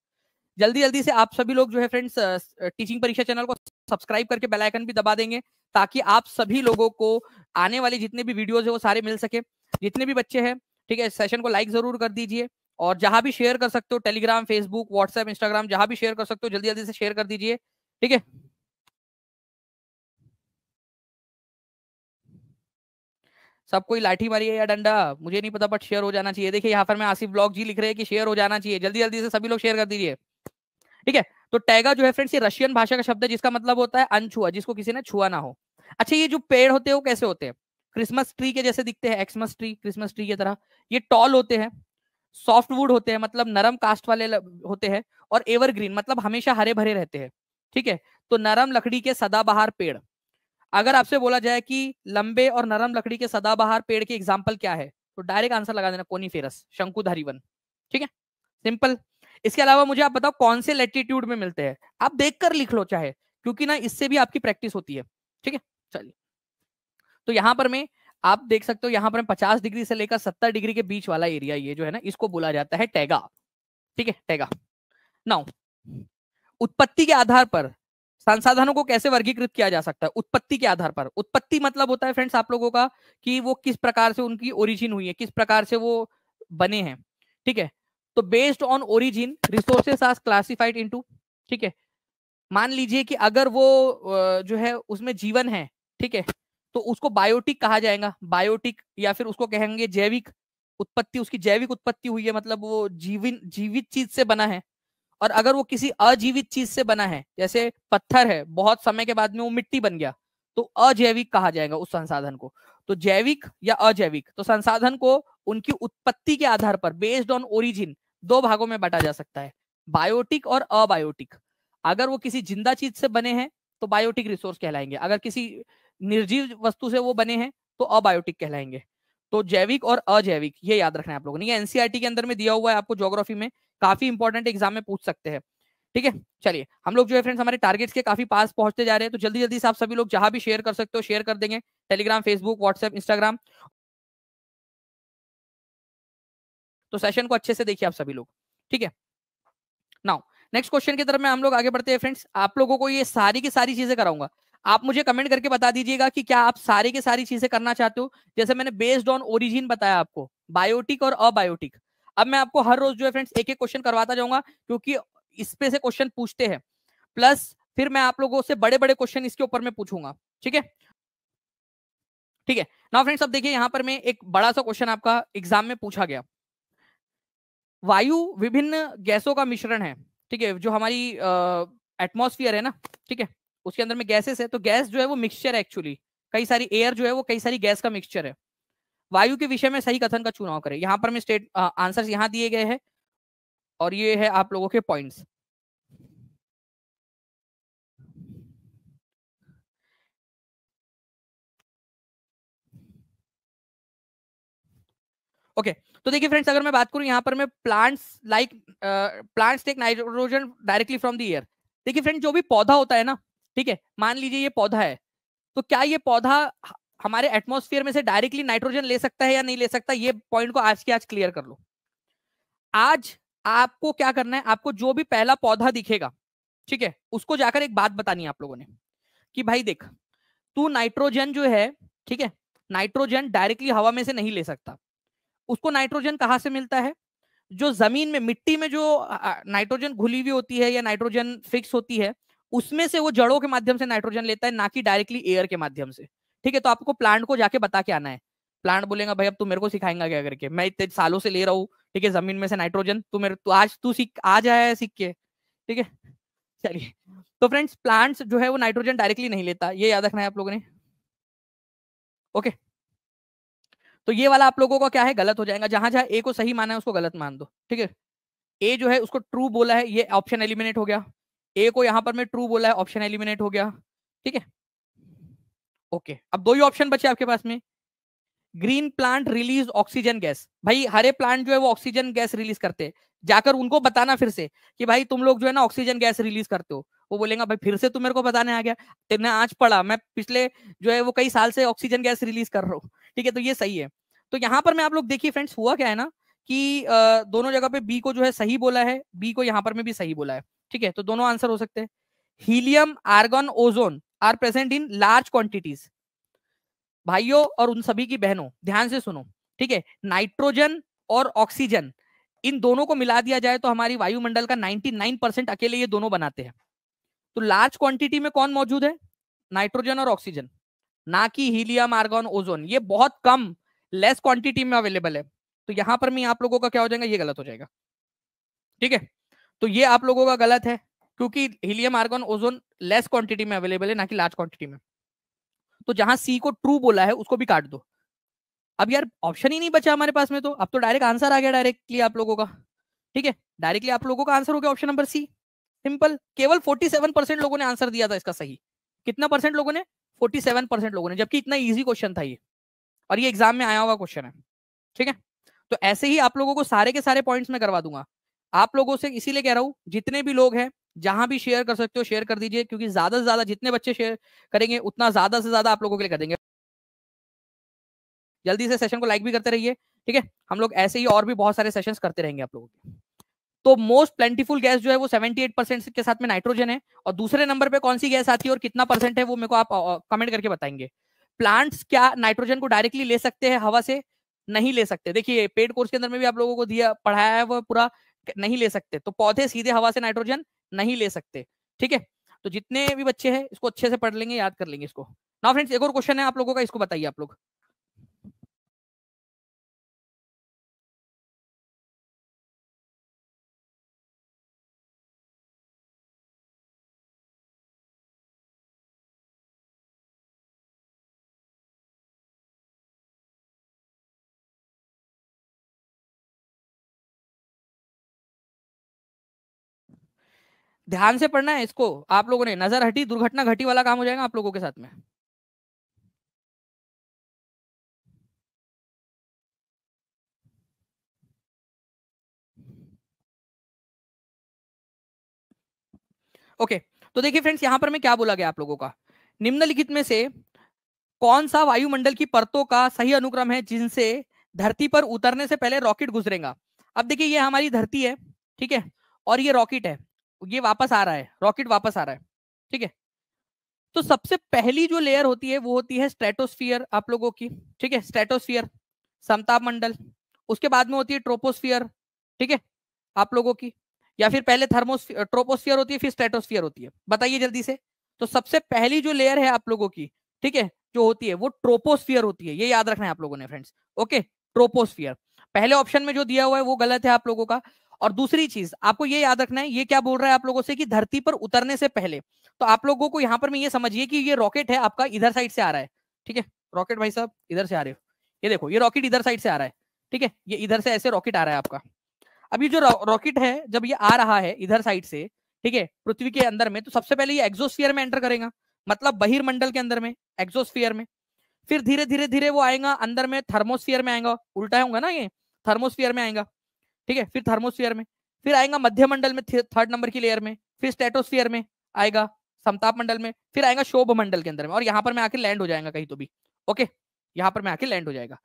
S1: जल्दी जल्दी से। आप सभी लोग जो है फ्रेंड्स टीचिंग परीक्षा चैनल को सब्सक्राइब करके बेल आइकन भी दबा देंगे ताकि आप सभी लोगों को आने वाले जितने भी वीडियोस है वो सारे मिल सके। जितने भी बच्चे हैं, ठीक है, सेशन को लाइक जरूर कर दीजिए और जहां भी शेयर कर सकते हो, टेलीग्राम, फेसबुक, व्हाट्सएप, इंस्टाग्राम, जहां भी शेयर कर सकते हो जल्दी जल्दी से शेयर कर दीजिए, ठीक है। सब कोई लाठी मारी है या डंडा मुझे नहीं पता, बट शेयर हो जाना चाहिए। देखिए यहाँ पर मैं आसिफ ब्लॉग जी लिख रहे हैं कि शेयर हो जाना चाहिए, जल्दी जल्दी से सभी लोग शेयर कर दीजिए, ठीक है। तो टैगा जो है फ्रेंड्स ये रशियन भाषा का शब्द है जिसका मतलब होता है अनछुआ, जिसको किसी ने छुआ ना हो। अच्छा, ये जो पेड़ होते हैं वो कैसे होते हैं, क्रिसमस ट्री के जैसे दिखते हैं, एक्समस ट्री, क्रिसमस ट्री की तरह। ये टॉल होते हैं, सॉफ्ट वुड होते हैं मतलब नरम कास्ट वाले होते हैं, और एवरग्रीन मतलब हमेशा हरे भरे रहते हैं, ठीक है। तो नरम लकड़ी के सदाबहार पेड़। अगर आपसे बोला जाए कि लंबे और नरम लकड़ी के सदाबहार पेड़ के एग्जाम्पल क्या है, तो डायरेक्ट आंसर लगा देना कोनीफेरस, शंकुधारी वन, ठीक है, सिंपल। इसके अलावा मुझे आप बताओ कौन से लेटीट्यूड में मिलते हैं, आप देखकर लिख लो चाहे, क्योंकि ना इससे भी आपकी प्रैक्टिस होती है, ठीक है। चलिए, तो यहां पर में आप देख सकते हो, यहां पर 50 डिग्री से लेकर 70 डिग्री के बीच वाला एरिया ये जो है ना, इसको बोला जाता है टैगा, ठीक है, टैगा। नाउ उत्पत्ति के आधार पर संसाधनों को कैसे वर्गीकृत किया जा सकता है, उत्पत्ति के आधार पर। उत्पत्ति मतलब होता है फ्रेंड्स आप लोगों का कि वो किस प्रकार से उनकी ओरिजिन हुई है, किस प्रकार से वो बने हैं, ठीक है। तो based on origin resources are classified into, ठीक है। मान लीजिए कि अगर वो जो है उसमें जीवन है, ठीक है, तो उसको बायोटिक कहा जाएगा, बायोटिक, या फिर उसको कहेंगे जैविक उत्पत्ति, उसकी जैविक उत्पत्ति हुई है मतलब वो जीवित चीज से बना है। और अगर वो किसी अजीवित चीज से बना है, जैसे पत्थर है, बहुत समय के बाद में वो मिट्टी बन गया, तो अजैविक कहा जाएगा उस संसाधन को। तो जैविक या अजैविक, तो संसाधन को उनकी उत्पत्ति के आधार पर बेस्ड ऑन ओरिजिन दो भागों में बांटा जा सकता है, बायोटिक और अबायोटिक। अगर वो किसी जिंदा चीज से बने हैं तो बायोटिक रिसोर्स कहलाएंगे, अगर किसी निर्जीव वस्तु से वो बने हैं तो अबायोटिक कहलाएंगे। तो जैविक और अजैविक ये याद रखना है आप लोगों ने, ये एनसीईआरटी के अंदर में दिया हुआ है आपको, ज्योग्राफी में काफी इंपॉर्टेंट एग्जाम में पूछ सकते हैं, ठीक है। चलिए, हम लोग जो है फ्रेंड्स हमारे टारगेट्स के काफी पास पहुंचते जा रहे हैं, तो जल्दी जल्दी से आप सभी लोग जहां भी शेयर कर सकते हो शेयर कर देंगे, टेलीग्राम, फेसबुक, व्हाट्सएप, इंस्टाग्राम। तो सेशन को अच्छे से देखिए आप सभी लोग, ठीक है। नाउ नेक्स्ट क्वेश्चन की तरफ में हम लोग आगे बढ़ते हैं फ्रेंड्स। आप लोगों को ये सारी की सारी चीजें कराऊंगा, आप मुझे कमेंट करके बता दीजिएगा कि क्या आप सारी की सारी चीजें करना चाहते हो। जैसे मैंने बेस्ड ऑन ओरिजिन बताया आपको, बायोटिक और अबायोटिक। अब मैं आपको हर रोज जो है फ्रेंड्स एक एक क्वेश्चन करवाता जाऊंगा, क्योंकि इस पे से क्वेश्चन पूछते हैं, प्लस फिर मैं आप लोगों से बड़े बड़े क्वेश्चन इसके ऊपर में पूछूंगा। ठीक है, ठीक है ना फ्रेंड्स। अब देखिए यहाँ पर मैं एक बड़ा सा क्वेश्चन आपका एग्जाम में पूछा गया। वायु विभिन्न गैसों का मिश्रण है, ठीक है, जो हमारी एटमॉस्फेयर है ना, ठीक है, उसके अंदर में गैसेस है, तो गैस जो है वो मिक्सचर है एक्चुअली, कई सारी एयर जो है वो कई सारी गैस का मिक्सचर है। वायु के विषय में सही कथन का चुनाव करें। यहाँ पर मैं स्टेट आंसर्स यहाँ दिए गए हैं और ये है आप लोगों के पॉइंट्स। ओके, तो देखिए फ्रेंड्स, अगर मैं बात करूं यहाँ पर मैं plants take nitrogen directly from the air. देखिए फ्रेंड्स, जो भी पौधा होता है ना, ठीक है, मान लीजिए ये पौधा है, तो क्या ये पौधा हमारे एटमॉस्फेयर में से डायरेक्टली नाइट्रोजन ले सकता है या नहीं ले सकता, ये पॉइंट को आज के आज क्लियर कर लो। आज आपको क्या करना है, आपको जो भी पहला पौधा दिखेगा, ठीक है, उसको जाकर एक बात बतानी है आप लोगों ने कि भाई देख, तू नाइट्रोजन जो है, ठीक है, नाइट्रोजन डायरेक्टली हवा में से नहीं ले सकता। उसको नाइट्रोजन कहां से मिलता है, जो जमीन में मिट्टी में जो नाइट्रोजन घुली हुई होती है या नाइट्रोजन फिक्स होती है, उसमें से वो जड़ों के माध्यम से नाइट्रोजन लेता है, ना कि डायरेक्टली एयर के माध्यम से। ठीक है, तो आपको प्लांट को जाके बता के आना है। प्लांट बोलेगा भाई अब तू मेरे को सिखाएंगा क्या करके, मैं इतने सालों से ले रहा हूँ, ठीक है, जमीन में से नाइट्रोजन, तू आज तू सीख आज आया है सीख के। ठीक है, चलिए, तो फ्रेंड्स प्लांट्स जो है वो नाइट्रोजन डायरेक्टली नहीं लेता, ये याद रखना है आप लोगों ने। ओके, तो ये वाला आप लोगों का क्या है, गलत हो जाएगा। जहां जहां ए को सही माना है उसको गलत मान दो। ठीक है, ए जो है उसको ट्रू बोला है, ये ऑप्शन एलिमिनेट हो गया। ए को यहां पर मैं ट्रू बोला है, ऑप्शन एलिमिनेट हो गया। ठीक है, ओके, अब दो ही ऑप्शन बचे आपके पास में। Green plant release oxygen gas, भाई हरे प्लांट जो है वो ऑक्सीजन गैस रिलीज करते हैं। जाकर उनको बताना फिर से कि भाई तुम लोग जो है ना ऑक्सीजन गैस रिलीज करते हो। वो बोलेगा भाई फिर से तू मेरे को बताने आ गया, तेने आज पढ़ा, मैं पिछले जो है वो कई साल से ऑक्सीजन गैस रिलीज कर रहा हूँ। ठीक है, तो ये सही है। तो यहाँ पर मैं आप लोग देखिए फ्रेंड्स, हुआ क्या है ना कि दोनों जगह पे बी को जो है सही बोला है, बी को यहाँ पर में भी सही बोला है। ठीक है, तो दोनों आंसर हो सकते हैं। Helium, argon, ozone are present in large quantities. भाइयों और उन सभी की बहनों ध्यान से सुनो, ठीक है, नाइट्रोजन और ऑक्सीजन, इन दोनों को मिला दिया जाए तो हमारी वायुमंडल का 99% अकेले ये दोनों बनाते हैं। तो लार्ज क्वांटिटी में कौन मौजूद है, नाइट्रोजन और ऑक्सीजन, ना कि हीलियम, आर्गन, ओजोन, ये बहुत कम लेस क्वांटिटी में अवेलेबल है। तो यहां पर मैं आप लोगों का क्या हो जाएगा, ये गलत हो जाएगा। ठीक है, तो ये आप लोगों का गलत है, क्योंकि helium, argon, ozone less quantity में अवेलेबल है, ना कि लार्ज क्वांटिटी में। तो जहां सी को ट्रू बोला है उसको भी काट दो। अब यार ऑप्शन ही नहीं बचा हमारे पास में, तो अब तो डायरेक्ट आंसर आ गया डायरेक्टली आप लोगों का। ठीक है, डायरेक्टली आप लोगों का आंसर हो गया ऑप्शन नंबर सी। सिंपल, केवल 47% लोगों ने आंसर दिया था इसका सही। कितना परसेंट लोगों ने, 47% लोगों ने, जबकि इतना इजी क्वेश्चन था ये, और ये एग्जाम में आया हुआ क्वेश्चन है। ठीक है, तो ऐसे ही आप लोगों को सारे के सारे पॉइंट्स में करवा दूंगा। आप लोगों से इसीलिए कह रहा हूं, जितने भी लोग हैं जहां भी शेयर कर सकते हो शेयर कर दीजिए, क्योंकि ज्यादा से ज्यादा जितने बच्चे शेयर करेंगे उतना ज्यादा से ज्यादा आप लोगों के लिए कर देंगे। जल्दी से सेशन को लाइक भी करते रहिए। ठीक है, हम लोग ऐसे ही और भी बहुत सारे सेशंस करते रहेंगे आप लोगों के। तो मोस्ट प्लेंटीफुल गैस जो है वो 78% के साथ में नाइट्रोजन है, और दूसरे नंबर पे कौन सी गैस आती है और कितना परसेंट है वो मेरे को आप कमेंट करके बताएंगे। प्लांट्स क्या नाइट्रोजन को डायरेक्टली ले सकते हैं हवा से, नहीं ले सकते। देखिए पेड कोर्स के अंदर में भी आप लोगों को दिया पढ़ाया है वो पूरा, नहीं ले सकते। तो पौधे सीधे हवा से नाइट्रोजन नहीं ले सकते। ठीक है, तो जितने भी बच्चे हैं इसको अच्छे से पढ़ लेंगे, याद कर लेंगे इसको। ना फ्रेंड्स, एक और क्वेश्चन है आप लोगों का, इसको बताइए आप लोग। ध्यान से पढ़ना है इसको आप लोगों ने, नजर हटी दुर्घटना घटी वाला काम हो जाएगा आप लोगों के साथ में। ओके, तो देखिए फ्रेंड्स, यहां पर मैं क्या बोला गया आप लोगों का, निम्नलिखित में से कौन सा वायुमंडल की परतों का सही अनुक्रम है जिनसे धरती पर उतरने से पहले रॉकेट गुजरेगा। अब देखिए ये हमारी धरती है, ठीक है, और ये रॉकेट है। ये वापस आ रहा है, रॉकेट वापस आ रहा है, ठीक है। तो सबसे पहली जो लेयर होती है वो होती है स्ट्रेटोस्फियर आप लोगों की, ठीक है, स्ट्रेटोस्फियर समताप मंडल। उसके बाद में होती है ट्रोपोस्फियर, ठीक है, आप लोगों की, या फिर पहले थर्मोस्फियर ट्रोपोस्फियर होती है फिर स्ट्रेटोस्फियर होती है, बताइए जल्दी से। तो सबसे पहली जो लेयर है आप लोगों की, ठीक है, जो होती है वो ट्रोपोस्फियर होती है, ये याद रखना है आप लोगों ने फ्रेंड्स। ओके, ट्रोपोस्फियर पहले ऑप्शन में जो दिया हुआ है वो गलत है आप लोगों का। और दूसरी चीज आपको ये याद रखना है, ये क्या बोल रहा है आप लोगों से कि धरती पर उतरने से पहले, तो आप लोगों को यहाँ पर मैं ये समझिए कि ये रॉकेट है आपका इधर साइड से आ रहा है, ठीक है, रॉकेट भाई साहब इधर से आ रहे हो, ये देखो ये रॉकेट इधर साइड से आ रहा है, ठीक है, ये इधर से ऐसे रॉकेट आ रहा है आपका। अब ये जो रॉकेट है जब ये आ रहा है इधर साइड से, ठीक है, पृथ्वी के अंदर में, तो सबसे पहले ये एक्सोस्फीयर में एंटर करेगा, मतलब बहिर्मंडल के अंदर में, एक्सोस्फीयर में। फिर धीरे धीरे धीरे वो आएगा अंदर में, थर्मोस्फीयर में आएगा, उल्टा होगा ना ये, थर्मोस्फीयर में आएगा, ठीक है, फिर थर्मोस्फीयर में, फिर आएगा मध्यमंडल में, थर्ड नंबर की लेयर में, फिर स्ट्रेटोस्फीयर में आएगा, समताप मंडल में, फिर आएगा शोभ मंडल के अंदर में, और यहाँ पर मैं आके लैंड हो जाएगा कहीं तो भी। ओके, यहाँ पर मैं आके लैंड हो जाएगा।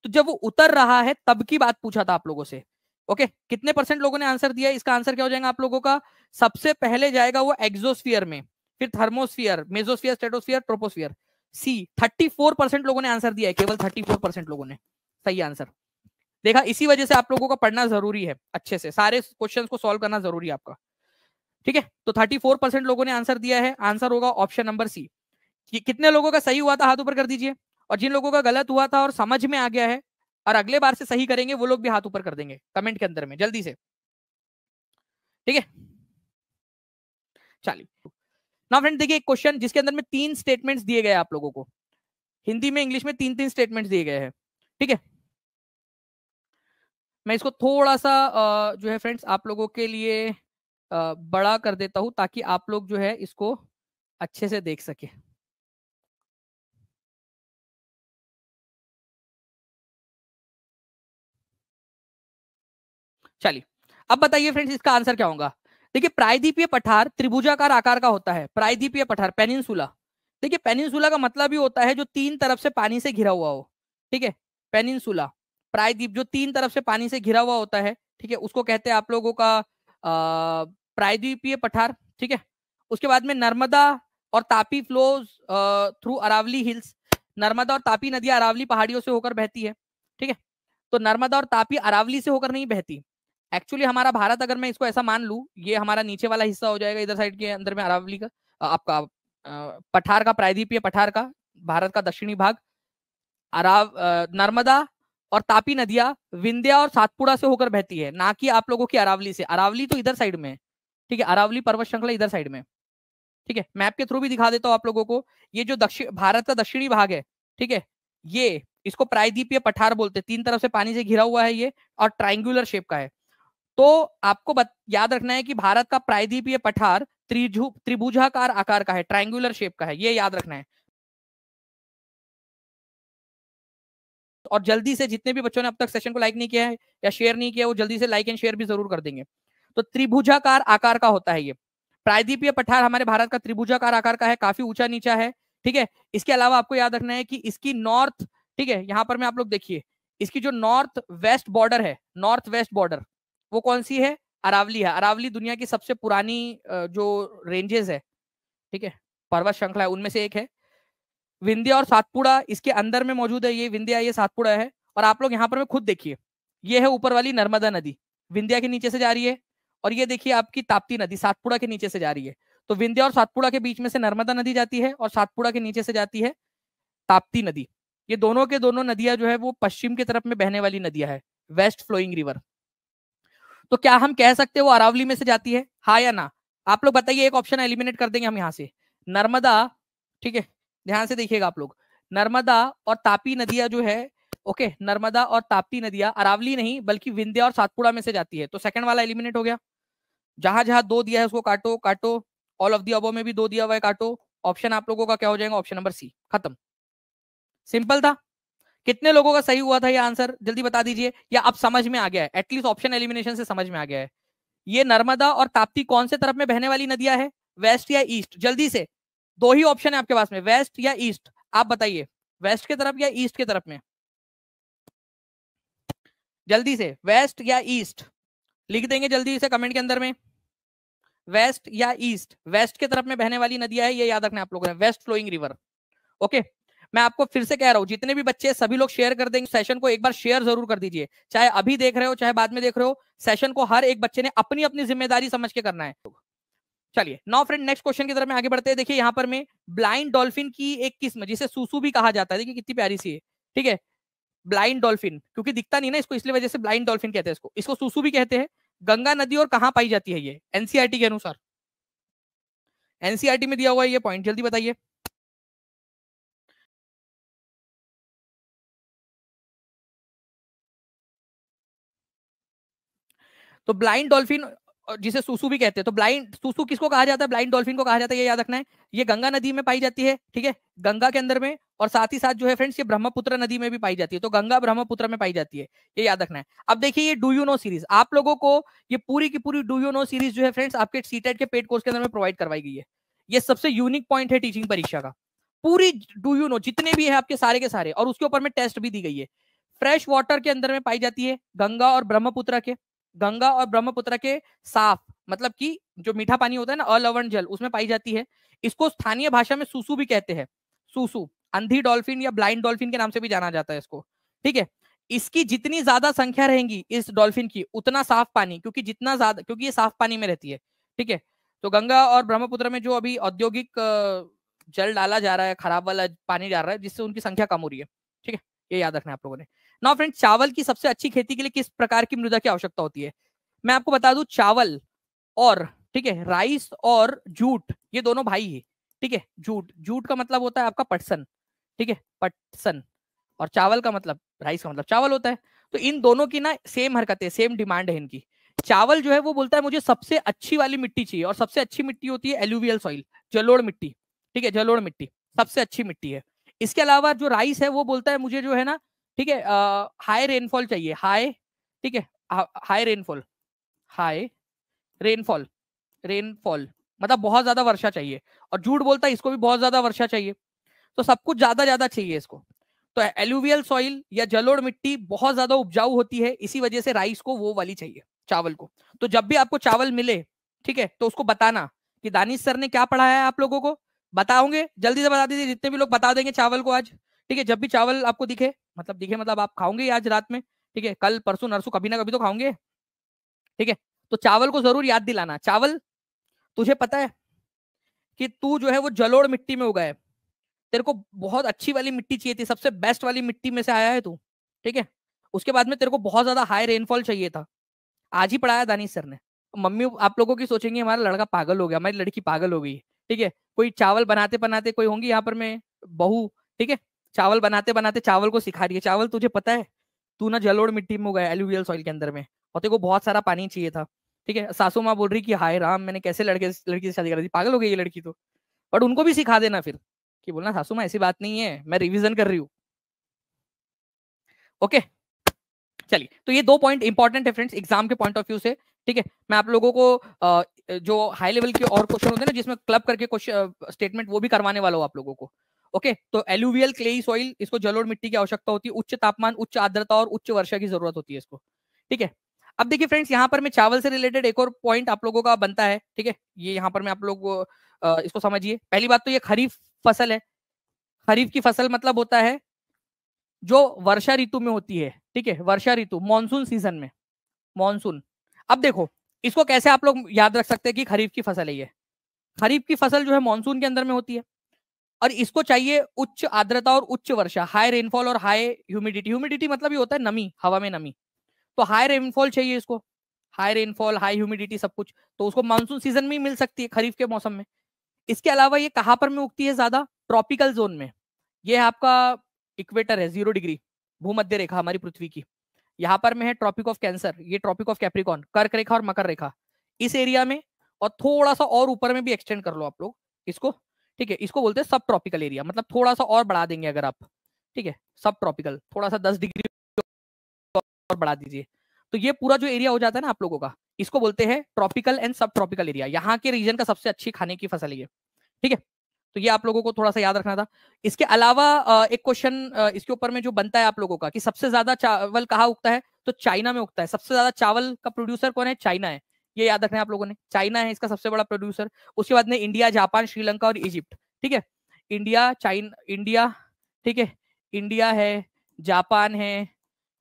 S1: तो जब वो उतर रहा है तब की बात पूछा था आप लोगों से। ओके, कितने परसेंट लोगों ने आंसर दिया? इसका आंसर क्या हो जाएगा आप लोगों का? सबसे पहले जाएगा वो एक्सोस्फीयर में, फिर थर्मोस्फीयर, मेसोस्फीयर, स्ट्रेटोस्फीयर, ट्रोपोस्फीयर। सी 34% लोगों ने आंसर दिया है, केवल 34% लोगों ने सही आंसर देखा। इसी वजह से आप लोगों का पढ़ना जरूरी है, अच्छे से सारे क्वेश्चन को सॉल्व करना जरूरी है आपका, ठीक है। तो 34% लोगों ने आंसर दिया है, आंसर होगा ऑप्शन नंबर सी। कितने लोगों का सही हुआ था हाथ ऊपर कर दीजिए, और जिन लोगों का गलत हुआ था और समझ में आ गया है और अगले बार से सही करेंगे वो लोग भी हाथ ऊपर कर देंगे कमेंट के अंदर में जल्दी से, ठीक है। चलिए ना फ्रेंड, देखिए एक क्वेश्चन जिसके अंदर में 3 स्टेटमेंट्स दिए गए आप लोगों को, हिंदी में इंग्लिश में 3-3 स्टेटमेंट्स दिए गए हैं, ठीक है। मैं इसको थोड़ा सा जो है फ्रेंड्स आप लोगों के लिए बड़ा कर देता हूं ताकि आप लोग जो है इसको अच्छे से देख सके। चलिए अब बताइए फ्रेंड्स इसका आंसर क्या होगा। देखिए प्रायद्वीपीय पठार त्रिभुजाकार आकार का होता है, प्रायद्वीपीय पठार पेनिनसुला। देखिए पेनिनसुला का मतलब ही होता है जो 3 तरफ से पानी से घिरा हुआ हो, ठीक है, पेनिनसुला प्रायद्वीप जो 3 तरफ से पानी से घिरा हुआ होता है, ठीक है, उसको कहते हैं आप लोगों का प्रायद्वीपीय पठार, ठीक है। उसके बाद में नर्मदा और Tapi flows through Aravalli hills, Narmada और तापी नदियां अरावली पहाड़ियों से होकर बहती है, ठीक है। तो नर्मदा और तापी अरावली से होकर नहीं बहती, एक्चुअली हमारा भारत अगर मैं इसको ऐसा मान लूं, ये हमारा नीचे वाला हिस्सा हो जाएगा इधर साइड के अंदर में अरावली का, आपका पठार का, प्रायद्वीपीय पठार का, भारत का दक्षिणी भाग, नर्मदा और तापी नदियां विंध्या और सातपुड़ा से होकर बहती है, ना कि आप लोगों की अरावली से। अरावली तो इधर साइड में है, ठीक है, अरावली पर्वत श्रृंखला इधर साइड में, ठीक है। मैप के थ्रू भी दिखा देता हूं आप लोगों को, ये जो दक्षिण भारत का दक्षिणी भाग है, ठीक है, ये इसको प्रायद्वीपीय पठार बोलते हैं, 3 तरफ से पानी से घिरा हुआ है ये, और ट्राइंगुलर शेप का है। तो आपको याद रखना है कि भारत का प्रायद्वीपीय पठार त्रिभुजाकार आकार का है, ट्रायंगुलर शेप का है, ये याद रखना है। और जल्दी से जितने भी बच्चों ने अब तक सेशन को लाइक नहीं किया है या शेयर नहीं किया, वो जल्दी से लाइक एंड शेयर भी जरूर कर देंगे। तो त्रिभुजाकार आकार का होता है ये प्रायद्वीपीय पठार, हमारे भारत का त्रिभुजाकार आकार का है, काफी ऊंचा नीचा है, ठीक है। इसके अलावा आपको याद रखना है कि इसकी नॉर्थ, ठीक है, यहाँ पर में आप लोग देखिए इसकी जो नॉर्थ वेस्ट बॉर्डर है, नॉर्थ वेस्ट बॉर्डर वो कौन सी है? अरावली है। अरावली दुनिया की सबसे पुरानी जो रेंजेस है, ठीक है, पर्वत श्रृंखला है, उनमें से एक है। विंध्या और सातपुड़ा इसके अंदर में मौजूद है, ये विंध्या ये सातपुड़ा है। और आप लोग यहाँ पर में खुद देखिए, ये है ऊपर वाली नर्मदा नदी, विंध्या के नीचे से जा रही है, और ये देखिए आपकी ताप्ती नदी सातपुड़ा के नीचे से जा रही है। तो विंध्या और सातपुड़ा के बीच में से नर्मदा नदी जाती है, और सातपुड़ा के नीचे से जाती है ताप्ती नदी। ये दोनों के दोनों नदियां जो है वो पश्चिम की तरफ में बहने वाली नदियां है, वेस्ट फ्लोइंग रिवर। तो क्या हम कह सकते हैं वो अरावली में से जाती है, हाँ या ना? आप लोग बताइए, एक ऑप्शन एलिमिनेट कर देंगे हम यहाँ से, नर्मदा, ठीक है, ध्यान से देखिएगा आप लोग, नर्मदा और तापी नदियां जो है, ओके, नर्मदा और ताप्ती नदियां अरावली नहीं बल्कि विंध्या और सातपुड़ा में से जाती है, तो सेकंड वाला एलिमिनेट हो गया। जहां जहां 2 दिया है उसको काटो काटो, ऑल ऑफ द अबव में भी 2 दिया हुआ है, काटो। ऑप्शन आप लोगों का क्या हो जाएगा? ऑप्शन नंबर सी, खत्म, सिंपल था। कितने लोगों का सही हुआ था ये आंसर, जल्दी बता दीजिए, या अब समझ में आ गया है, एटलीस्ट ऑप्शन एलिमिनेशन से समझ में आ गया है। ये नर्मदा और ताप्ती कौन से तरफ में बहने वाली नदियां है, वेस्ट या ईस्ट? जल्दी से, 2 ही ऑप्शन है आपके पास में, वेस्ट या ईस्ट, आप बताइए, वेस्ट के तरफ या ईस्ट के तरफ में? जल्दी से, वेस्ट या ईस्ट लिख देंगे जल्दी से कमेंट के अंदर में, वेस्ट या ईस्ट? वेस्ट के तरफ में बहने वाली नदियां है, ये याद रखना आप लोगों ने, वेस्ट फ्लोइंग रिवर। ओके, मैं आपको फिर से कह रहा हूं, जितने भी बच्चे सभी लोग शेयर कर देंगे सेशन को, एक बार शेयर जरूर कर दीजिए, चाहे अभी देख रहे हो चाहे बाद में देख रहे हो, सेशन को हर एक बच्चे ने अपनी अपनी जिम्मेदारी समझ के करना है। चलिए नाउ फ्रेंड नेक्स्ट क्वेश्चन की तरफ में आगे बढ़ते हैं। देखिए यहाँ पर में ब्लाइंड डॉल्फिन की एक किस्म जिसे सूसू भी कहा जाता है, देखिए कितनी प्यारी सी है, ठीक है, ब्लाइंड डॉल्फिन, क्योंकि दिखता नहीं ना इसको, इसलिए वजह से ब्लाइंड डॉल्फिन कहते हैं इसको, इसको सूसू भी कहते हैं। गंगा नदी और कहां पाई जाती है ये एनसीईआरटी के अनुसार? एनसीईआरटी में दिया हुआ है ये पॉइंट, जल्दी बताइए। तो ब्लाइंड डॉल्फिन जिसे सूसू भी कहते हैं, तो ब्लाइंड सूसू किसको कहा जाता है? ब्लाइंड डॉल्फिन को कहा जाता है, ये याद रखना है। ये गंगा नदी में पाई जाती है, ठीक है, गंगा के अंदर में, और साथ ही साथ जो है फ्रेंड्स ये ब्रह्मपुत्र नदी में भी पाई जाती है, तो गंगा ब्रह्मपुत्र में पाई जाती है, ये याद रखना है। अब देखिए ये डू यू नो सीरीज आप लोगों को, ये पूरी की पूरी डू यू नो सीरीज जो है फ्रेंड्स आपके सीटेट के पेड कोर्स के अंदर में प्रोवाइड करवाई गई है। ये सबसे यूनिक पॉइंट है टीचिंग परीक्षा का, पूरी डू यू नो जितने भी है आपके सारे के सारे, और उसके ऊपर में टेस्ट भी दी गई है। फ्रेश वाटर के अंदर में पाई जाती है, गंगा और ब्रह्मपुत्र के, गंगा और ब्रह्मपुत्र के साफ, मतलब कि जो मीठा पानी होता है ना, अलवण जल, उसमें पाई जाती है। इसको स्थानीय भाषा में सूसू भी कहते हैं, सूसू, अंधी डॉल्फिन या ब्लाइंड डॉल्फिन के नाम से भी जाना जाता है इसको, ठीक है। इसकी जितनी ज्यादा संख्या रहेगी इस डॉल्फिन की, उतना साफ पानी, क्योंकि जितना ज्यादा, क्योंकि ये साफ पानी में रहती है, ठीक है। तो गंगा और ब्रह्मपुत्र में जो अभी औद्योगिक जल डाला जा रहा है, खराब वाला पानी जा रहा है, जिससे उनकी संख्या कम हो रही है, ठीक है, ये याद रखना है आप लोगों ने। नाउ फ्रेंड, चावल की सबसे अच्छी खेती के लिए किस प्रकार की मृदा की आवश्यकता होती है? मैं आपको बता दूं, चावल और, ठीक है, राइस और जूट, ये दोनों भाई है, ठीक है। जूट, जूट का मतलब होता है आपका पटसन, ठीक है, पटसन, और चावल का मतलब, राइस का मतलब चावल होता है। तो इन दोनों की ना सेम हरकतें, सेम डिमांड है इनकी। चावल जो है वो बोलता है मुझे सबसे अच्छी वाली मिट्टी चाहिए, और सबसे अच्छी मिट्टी होती है एलुवियल सॉइल, जलोढ़ मिट्टी, ठीक है, जलोढ़ मिट्टी सबसे अच्छी मिट्टी है। इसके अलावा जो राइस है वो बोलता है मुझे जो है ना, ठीक है, हाई रेनफॉल चाहिए, हाई, ठीक है, high rainfall, high rainfall, rainfall मतलब बहुत ज्यादा वर्षा चाहिए। और जूट बोलता है इसको भी बहुत ज्यादा वर्षा चाहिए, तो सब कुछ ज्यादा ज्यादा चाहिए इसको। तो एलुवियल सॉइल या जलोढ़ मिट्टी बहुत ज्यादा उपजाऊ होती है, इसी वजह से राइस को वो वाली चाहिए, चावल को। तो जब भी आपको चावल मिले, ठीक है, तो उसको बताना कि दानिश सर ने क्या पढ़ाया है आप लोगों को, बताओगे जल्दी से बता दीजिए, जितने भी लोग बता देंगे चावल को आज, ठीक है। जब भी चावल आपको दिखे, मतलब दिखे मतलब आप खाओगे आज रात में, ठीक है, कल परसों नरसों कभी ना कभी तो खाओगे, ठीक है। तो चावल को जरूर याद दिलाना, चावल तुझे पता है कि तू जो है वो जलोढ़ मिट्टी में उगा है, तेरे को बहुत अच्छी वाली मिट्टी चाहिए थी, सबसे बेस्ट वाली मिट्टी में से आया है तू, ठीक है। उसके बाद में तेरे को बहुत ज्यादा हाई रेनफॉल चाहिए था, आज ही पढ़ाया दानिश सर ने। मम्मी आप लोगों की सोचेंगे हमारा लड़का पागल हो गया, हमारी लड़की पागल हो गई, ठीक है। कोई चावल बनाते बनाते कोई होंगी यहाँ पर में बहू, ठीक है, चावल बनाते बनाते चावल को सिखा रही है, चावल तुझे पता है तू ना जलोढ़ मिट्टी में उगा है, एलुवियल सॉइल के अंदर में, और तेरे को बहुत सारा पानी चाहिए था, ठीक है। सासू माँ बोल रही कि हाय राम, मैंने कैसे लड़की से शादी करा दी, पागल हो गई ये लड़की तो। बट उनको भी सिखा देना फिर कि बोलना सासू माँ ऐसी बात नहीं है, मैं रिवीजन कर रही हूँ, ओके। चलिए, तो ये दो पॉइंट इंपॉर्टेंट है फ्रेंड्स एग्जाम के पॉइंट ऑफ व्यू से, ठीक है। मैं आप लोगों को जो हाई लेवल के और क्वेश्चन होते हैं ना जिसमें क्लब करके क्वेश्चन स्टेटमेंट, वो भी करवाने वाला हूँ आप लोगों को, ओके। तो एलुवियल क्लेई सॉइल, इसको जलोढ़ मिट्टी की आवश्यकता होती है, उच्च तापमान, उच्च आर्द्रता और उच्च वर्षा की जरूरत होती है इसको, ठीक है। अब देखिए फ्रेंड्स, यहाँ पर मैं चावल से रिलेटेड एक और पॉइंट आप लोगों का बनता है, ठीक है। ये यहाँ पर मैं आप लोग इसको समझिए। पहली बात तो ये खरीफ फसल है, खरीफ की फसल मतलब होता है जो वर्षा ऋतु में होती है, ठीक है, वर्षा ऋतु, मॉनसून सीजन में, मॉनसून। अब देखो इसको कैसे आप लोग याद रख सकते हैं कि खरीफ की फसल है ये, खरीफ की फसल जो है मॉनसून के अंदर में होती है, और इसको चाहिए उच्च आर्द्रता और उच्च वर्षा, हाई रेनफॉल और हाई ह्यूमिडिटी, ह्यूमिडिटी मतलब ये होता है नमी, हवा में नमी, तो हाई रेनफॉल चाहिए इसको, हाई रेनफॉल, हाई ह्यूमिडिटी सब कुछ, तो उसको मानसून सीजन में ही मिल सकती है, खरीफ के मौसम में। इसके अलावा ये कहां पर में उगती है ज्यादा? ट्रॉपिकल जोन में। ये आपका इक्वेटर है, 0 डिग्री भूमध्य रेखा हमारी पृथ्वी की, यहाँ पर में है ट्रॉपिक ऑफ कैंसर, ये ट्रॉपिक ऑफ कैप्रिकॉन, कर्क रेखा और मकर रेखा, इस एरिया में, और थोड़ा सा और ऊपर में भी एक्सटेंड कर लो आप लोग इसको, ठीक है। इसको बोलते हैं सब ट्रॉपिकल एरिया, मतलब थोड़ा सा और बढ़ा देंगे अगर आप, ठीक है, सब ट्रॉपिकल थोड़ा सा 10 डिग्री और बढ़ा दीजिए, तो ये पूरा जो एरिया हो जाता है ना आप लोगों का, इसको बोलते हैं ट्रॉपिकल एंड सब ट्रॉपिकल एरिया। यहाँ के रीजन का सबसे अच्छी खाने की फसल है ये, ठीक है। तो ये आप लोगों को थोड़ा सा याद रखना था। इसके अलावा एक क्वेश्चन इसके ऊपर में जो बनता है आप लोगों का कि सबसे ज्यादा चावल कहाँ उगता है, तो चाइना में उगता है, सबसे ज्यादा चावल का प्रोड्यूसर कौन है? चाइना है, ये याद रखना है आप लोगों ने। चाइना है इसका सबसे बड़ा प्रोड्यूसर, उसके बाद में इंडिया, जापान, श्रीलंका और इजिप्ट। ठीक है, इंडिया, चाइना, इंडिया, ठीक है, इंडिया है, जापान है,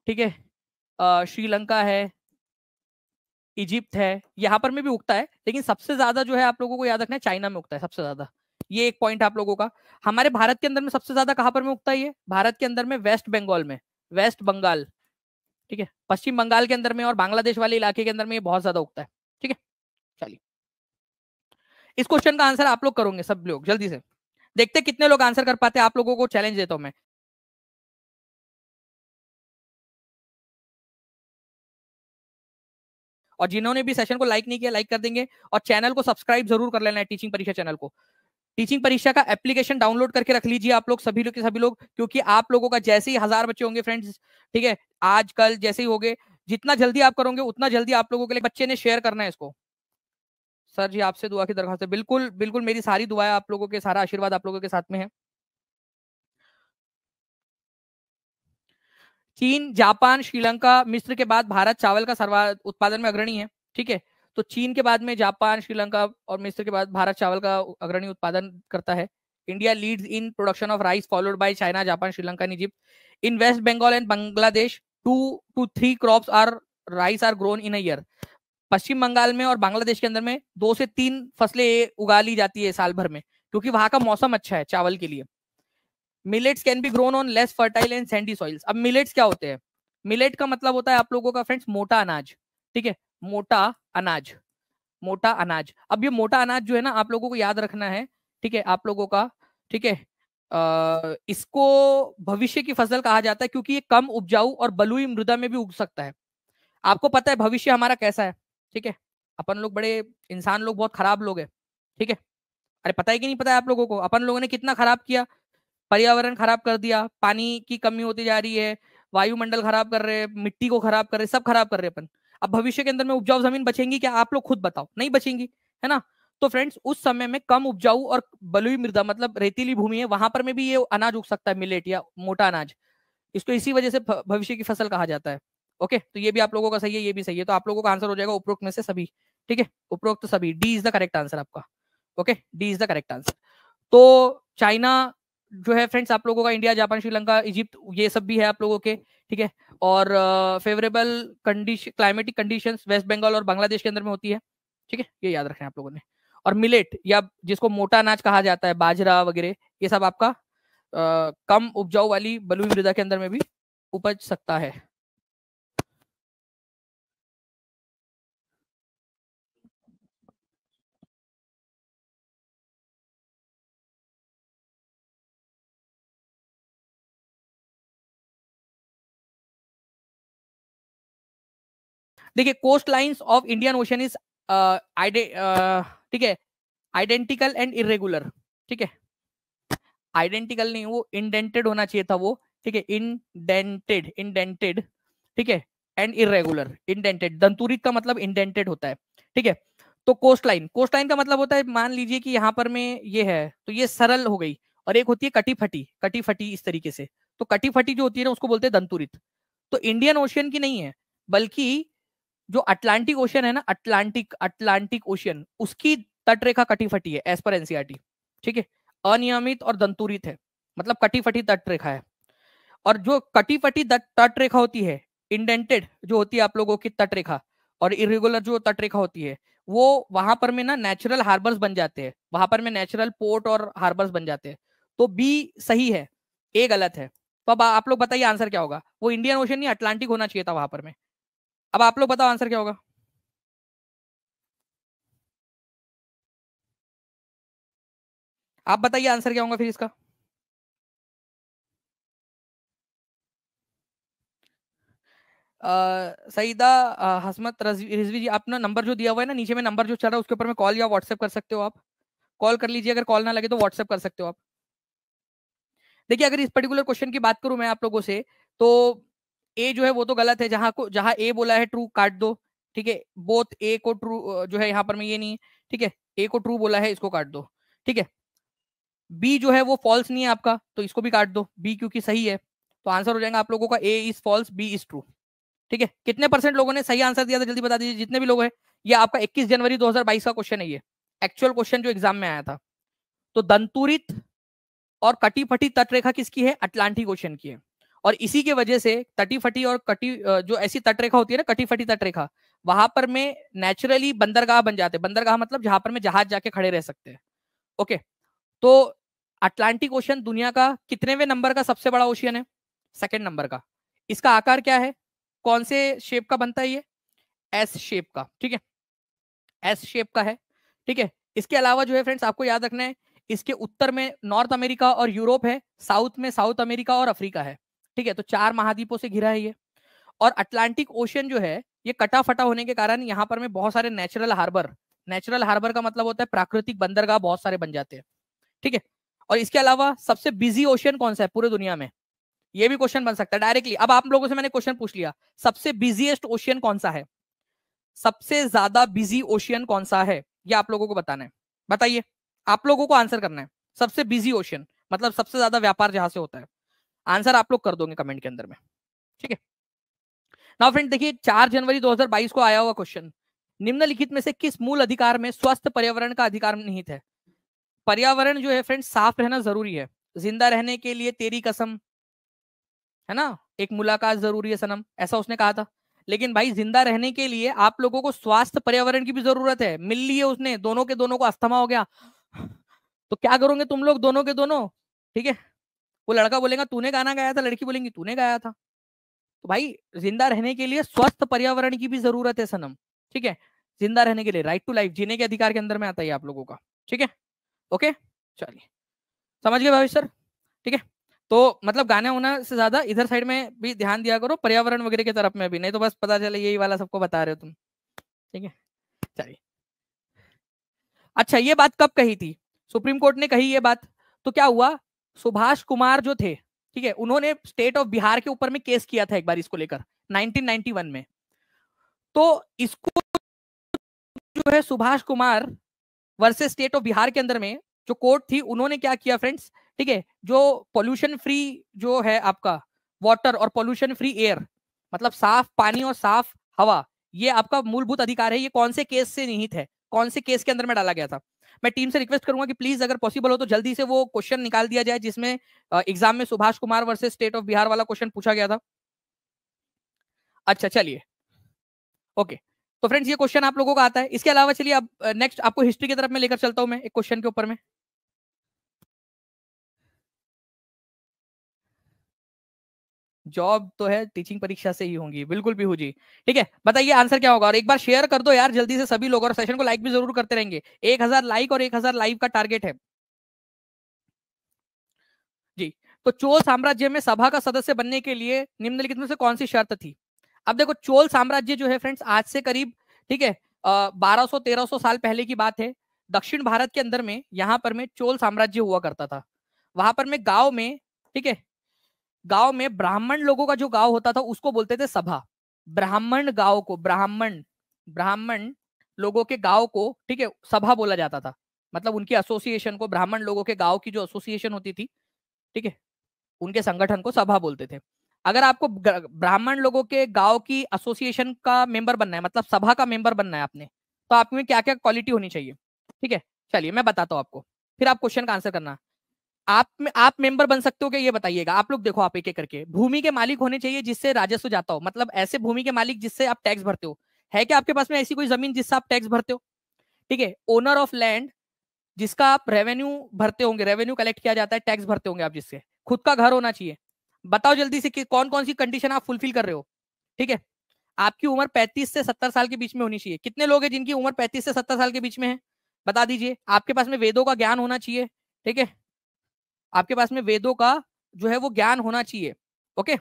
S1: ठीक है, श्रीलंका है, इजिप्ट है, यहाँ पर में भी उगता है, लेकिन सबसे ज्यादा जो है आप लोगों को याद रखना है चाइना में उगता है सबसे ज्यादा। ये एक पॉइंट आप लोगों का। हमारे भारत के अंदर में सबसे ज्यादा कहां पर में उगता है ये? भारत के अंदर में वेस्ट बंगाल में, वेस्ट बंगाल, ठीक है, पश्चिम बंगाल के अंदर में और बांग्लादेश वाले इलाके के अंदर में ये बहुत ज्यादा उगता है। ठीक है, चलिए इस क्वेश्चन का आंसर आप लोग करोगे सब लोग जल्दी से, देखते कितने लोग आंसर कर पाते हैं। आप लोगों को चैलेंज देता हूं मैं। और जिन्होंने भी सेशन को लाइक नहीं किया लाइक कर देंगे, और चैनल को सब्सक्राइब जरूर कर लेना है, टीचिंग परीक्षा चैनल को। टीचिंग परीक्षा का एप्लीकेशन डाउनलोड करके रख लीजिए आप लोग सभी लोग के सभी लोग, क्योंकि आप लोगों का जैसे ही 1000 बच्चे होंगे फ्रेंड्स, ठीक है, आज कल जैसे ही होंगे, जितना जल्दी आप करोगे उतना जल्दी आप लोगों के लिए बच्चे ने शेयर करना है इसको। सर जी आपसे दुआ की दरख्वास्त है, बिल्कुल बिल्कुल, मेरी सारी दुआएं आप लोगों के, सारा आशीर्वाद आप लोगों के साथ में है। चीन, जापान, श्रीलंका, मिस्र के बाद भारत चावल का सर्वाधिक उत्पादन में अग्रणी है। ठीक है, तो चीन के बाद में जापान, श्रीलंका और मिस्र के बाद भारत चावल का अग्रणी उत्पादन करता है। India leads in production of rice followed by China, Japan, Sri Lanka and Egypt. In West Bengal and Bangladesh 2 to 3 crops are rice are grown in a year. Paschim Bangal में और बांग्लादेश के अंदर में 2 से 3 फसलें उगा ली जाती है साल भर में, क्योंकि वहां का मौसम अच्छा है चावल के लिए। Millets can be grown on less fertile and Sandy soils. अब मिलेट्स क्या होते हैं? मिलेट का मतलब होता है आप लोगों का फ्रेंड्स मोटा अनाज। ठीक है, मोटा अनाज, मोटा अनाज। अब ये मोटा अनाज जो है ना आप लोगों को याद रखना है, ठीक है, आप लोगों का, ठीक है, इसको भविष्य की फसल कहा जाता है, क्योंकि ये कम उपजाऊ और बलुई मृदा में भी उग सकता है। आपको पता है भविष्य हमारा कैसा है? ठीक है, अपन लोग बड़े इंसान लोग बहुत खराब लोग हैं। ठीक है, अरे पता है कि नहीं पता है आप लोगों को? अपन लोगों ने कितना खराब किया, पर्यावरण खराब कर दिया, पानी की कमी होती जा रही है, वायुमंडल खराब कर रहे हैं, मिट्टी को खराब कर रहे हैं, सब खराब कर रहे हैं अपन। अब भविष्य के अंदर में उपजाऊ जमीन बचेंगी क्या? आप लोग खुद बताओ, नहीं बचेंगी, है ना? तो फ्रेंड्स उस समय में कम उपजाऊ और बलुई मृदा मतलब रेतीली भूमि है, वहां पर में भी ये अनाज उग सकता है, मिलेट या मोटा अनाज। इसको इसी वजह से भविष्य की फसल कहा जाता है। ओके, तो ये भी आप लोगों का सही है, ये भी सही है, तो आप लोगों का आंसर हो जाएगा उपरोक्त में से सभी। ठीक है, उपरोक्त सभी, D is the correct answer आपका। Okay, D is the correct answer. तो चाइना जो है फ्रेंड्स आप लोगों का, इंडिया, जापान, श्रीलंका, इजिप्ट, ये सब भी है आप लोगों के। ठीक है, और favourable condition, climatic conditions West Bengal और बांग्लादेश के अंदर में होती है। ठीक है, ये याद रखना है आप लोगों ने। और मिलेट या जिसको मोटा अनाज कहा जाता है, बाजरा वगैरह, ये सब आपका कम उपजाऊ वाली बलुई मृदा के अंदर में भी उपज सकता है। देखिए coast lines of Indian Ocean is ठीक है, आइडेंटिकल एंड इरेगुलर। ठीक है, आइडेंटिकल नहीं, वो इंडेंटेड होना चाहिए था वो। ठीक है, इंडेंटेड, इंडेंटेड, ठीक है, एंड इरेगुलर। इंडेंटेड, दंतुरित का मतलब इंडेंटेड होता है। ठीक है, तो कोस्ट लाइन, कोस्ट लाइन का मतलब होता है, मान लीजिए कि यहाँ पर में ये है तो ये सरल हो गई, और एक होती है कटी फटी, कटी फटी इस तरीके से। तो कटी फटी जो होती है ना उसको बोलते हैं दंतुरित। तो इंडियन ओशियन की नहीं है, बल्कि जो अटलांटिक ओशियन है ना, अटलांटिक, अटलांटिक ओशियन, उसकी तटरेखा कटी फटी है एज पर एनसीईआरटी। ठीक है, अनियमित और दंतुरित है, मतलब कटी फटी तटरेखा है। और जो कटी फटी तटरेखा होती है, इंडेंटेड जो होती है आप लोगों की तटरेखा, और इरेगुलर जो तटरेखा होती है, वो वहां पर में ना नेचुरल हार्बर्स बन जाते हैं, वहां पर में नेचुरल पोर्ट और हार्बर्स बन जाते हैं। तो बी सही है, ए गलत है। तो अब आप लोग बताइए आंसर क्या होगा? वो इंडियन ओशन नहीं अटलांटिक होना चाहिए था वहां पर में। अब आप लोग बताओ आंसर क्या होगा? आप बताइए आंसर क्या होगा फिर इसका? सईदा हसमत रिजवी जी, अपना नंबर जो दिया हुआ है ना नीचे में, नंबर जो चल रहा है उसके ऊपर में कॉल या व्हाट्सएप कर सकते हो आप। कॉल कर लीजिए, अगर कॉल ना लगे तो व्हाट्सएप कर सकते हो आप। देखिए अगर इस पर्टिकुलर क्वेश्चन की बात करूं मैं आप लोगों से, तो ए जो है वो तो गलत है, जहां ए बोला है ट्रू काट दो। ठीक है, बोथ ए को ट्रू जो है यहाँ पर में ये नहीं है। ठीक है, ए को ट्रू बोला है, इसको काट दो। ठीक है, बी जो है वो फॉल्स नहीं है आपका, तो इसको भी काट दो, बी क्योंकि सही है। तो आंसर हो जाएगा आप लोगों का A is false, B is true. ठीक है, कितने परसेंट लोगों ने सही आंसर दिया था जल्दी बता दीजिए, जितने भी लोग हैं। ये आपका 21 जनवरी 2022 का क्वेश्चन है, ये एक्चुअल क्वेश्चन जो एग्जाम में आया था। तो दंतुरित और कटी फटी तटरेखा किसकी है? अटलांटिक ओशन की है। और इसी के वजह से तटी फटी और कटी जो ऐसी तटरेखा होती है ना, कटी फटी तटरेखा, वहां पर में नेचुरली बंदरगाह बन जाते हैं। बंदरगाह मतलब जहां पर में जहाज जाके खड़े रह सकते हैं। ओके, तो अटलांटिक ओशन दुनिया का कितनेवें नंबर का सबसे बड़ा ओशियन है? सेकंड नंबर का। इसका आकार क्या है? कौन से शेप का बनता है ये? एस शेप का, ठीक है, एस शेप का है, ठीक है। इसके अलावा जो है फ्रेंड्स आपको याद रखना है, इसके उत्तर में नॉर्थ अमेरिका और यूरोप है, साउथ में साउथ अमेरिका और अफ्रीका है, ठीक है। तो 4 महाद्वीपों से घिरा है ये। और अटलांटिक ओशन जो है ये कटा फटा होने के कारण यहाँ पर में बहुत सारे नेचुरल हार्बर का मतलब होता है प्राकृतिक बंदरगाह बहुत सारे बन जाते हैं, ठीक है। और इसके अलावा सबसे बिजी ओशन कौन सा है पूरे दुनिया में? ये भी क्वेश्चन बन सकता है डायरेक्टली। अब आप लोगों से मैंने क्वेश्चन पूछ लिया, सबसे बिजीएस्ट ओशियन कौन सा है? सबसे ज्यादा बिजी ओशियन कौन सा है, ये आप लोगों को बताना है। बताइए, आप लोगों को आंसर करना है। सबसे बिजी ओशियन मतलब सबसे ज्यादा व्यापार जहां से होता है। आंसर आप लोग कर दोगे कमेंट के अंदर में, ठीक है। नाउ फ्रेंड देखिए, 4 जनवरी 2022 को आया हुआ क्वेश्चन, निम्नलिखित में से किस मूल अधिकार में स्वस्थ पर्यावरण का अधिकार निहित है? पर्यावरण जो है फ्रेंड साफ रहना जरूरी है, जिंदा रहने के लिए तेरी कसम, है ना, एक मुलाकात जरूरी है सनम, ऐसा उसने कहा था। लेकिन भाई जिंदा रहने के लिए आप लोगों को स्वास्थ्य पर्यावरण की भी जरूरत है। मिल लिए उसने, दोनों के दोनों को अस्थमा हो गया, तो क्या करोगे तुम लोग दोनों के दोनों? ठीक है, वो लड़का बोलेगा तूने गाना गाया था, लड़की बोलेंगी तूने गाया था। तो भाई जिंदा रहने के लिए स्वस्थ पर्यावरण की भी जरूरत है सनम, ठीक है। जिंदा रहने के लिए राइट टू लाइफ, जीने के अधिकार के अंदर में आता है आप लोगों का, ठीक है। ओके, चलिए, समझ गए भाई सर, ठीक है। तो मतलब गाना होना से ज्यादा इधर साइड में भी ध्यान दिया करो, पर्यावरण वगैरह की तरफ में भी, नहीं तो बस पता चले यही वाला सबको बता रहे हो तुम, ठीक है। चलिए, अच्छा ये बात कब कही थी? सुप्रीम कोर्ट ने कही ये बात, तो क्या हुआ, सुभाष कुमार जो थे, ठीक है, उन्होंने स्टेट ऑफ बिहार के ऊपर में केस किया था एक बार इसको लेकर 1991 में। तो इसको जो है Subhash Kumar versus state of Bihar के अंदर में जो कोर्ट थी, उन्होंने क्या किया फ्रेंड्स, ठीक है, जो पोल्यूशन फ्री जो है आपका वाटर और पोल्यूशन फ्री एयर, मतलब साफ पानी और साफ हवा, ये आपका मूलभूत अधिकार है। ये कौन से केस से निहित है, कौन से केस के अंदर में डाला गया था? मैं टीम से रिक्वेस्ट करूंगा कि प्लीज अगर पॉसिबल हो तो जल्दी से वो क्वेश्चन निकाल दिया जाए जिसमें एग्जाम में Subhash Kumar versus state of Bihar वाला क्वेश्चन पूछा गया था। अच्छा चलिए, ओके, तो फ्रेंड्स ये क्वेश्चन आप लोगों का आता है। इसके अलावा चलिए अब नेक्स्ट आपको हिस्ट्री की तरफ में लेकर चलता हूं मैं एक क्वेश्चन के ऊपर में। जॉब तो है, टीचिंग परीक्षा से ही होंगी बिल्कुल पीहू जी, ठीक है। बताइए आंसर क्या होगा, और एक बार शेयर कर दो यार जल्दी से सभी लोग, और सेशन को लाइक भी जरूर करते रहेंगे। 1000 लाइक और 1000 लाइव का टारगेट है जी। तो चोल साम्राज्य में सभा का सदस्य बनने के लिए निम्नलिखित में से कौन सी शर्त थी? अब देखो, चोल साम्राज्य जो है फ्रेंड्स आज से करीब, ठीक है, 1200-1300 साल पहले की बात है। दक्षिण भारत के अंदर में यहाँ पर में चोल साम्राज्य हुआ करता था। वहां पर में गांव में, ठीक है, गांव में ब्राह्मण लोगों का जो गांव होता था उसको बोलते थे सभा। ब्राह्मण गांव को, ब्राह्मण ब्राह्मण लोगों के गांव को, ठीक है, सभा बोला जाता था। मतलब उनकी एसोसिएशन को, ब्राह्मण लोगों के गांव की जो एसोसिएशन होती थी, ठीक है, उनके संगठन को सभा बोलते थे। अगर आपको ब्राह्मण लोगों के गांव की एसोसिएशन का मेंबर बनना है, मतलब सभा का मेंबर बनना है आपने, तो आप में क्या क्या क्वालिटी होनी चाहिए, ठीक है। चलिए मैं बताता हूं आपको, फिर आप क्वेश्चन का आंसर करना। आप मेंबर बन सकते हो क्या, ये बताइएगा आप लोग। देखो, आप एक एक करके, भूमि के मालिक होने चाहिए जिससे राजस्व जाता हो, मतलब ऐसे भूमि के मालिक जिससे आप टैक्स भरते हो। है क्या आपके पास में ऐसी कोई जमीन जिससे आप टैक्स भरते हो? ठीक है, ओनर ऑफ लैंड, जिसका आप रेवेन्यू भरते होंगे, रेवेन्यू कलेक्ट किया जाता है, टैक्स भरते होंगे आप जिससे। खुद का घर होना चाहिए। बताओ जल्दी से कि कौन कौन सी कंडीशन आप फुलफिल कर रहे हो, ठीक है। आपकी उम्र 35 से 70 साल के बीच में होनी चाहिए। कितने लोग हैं जिनकी उम्र 35 से 70 साल के बीच में है? बता दीजिए। आपके पास में वेदों का ज्ञान होना चाहिए, ठीक है, आपके पास में वेदों का जो है वो ज्ञान होना चाहिए। ओके,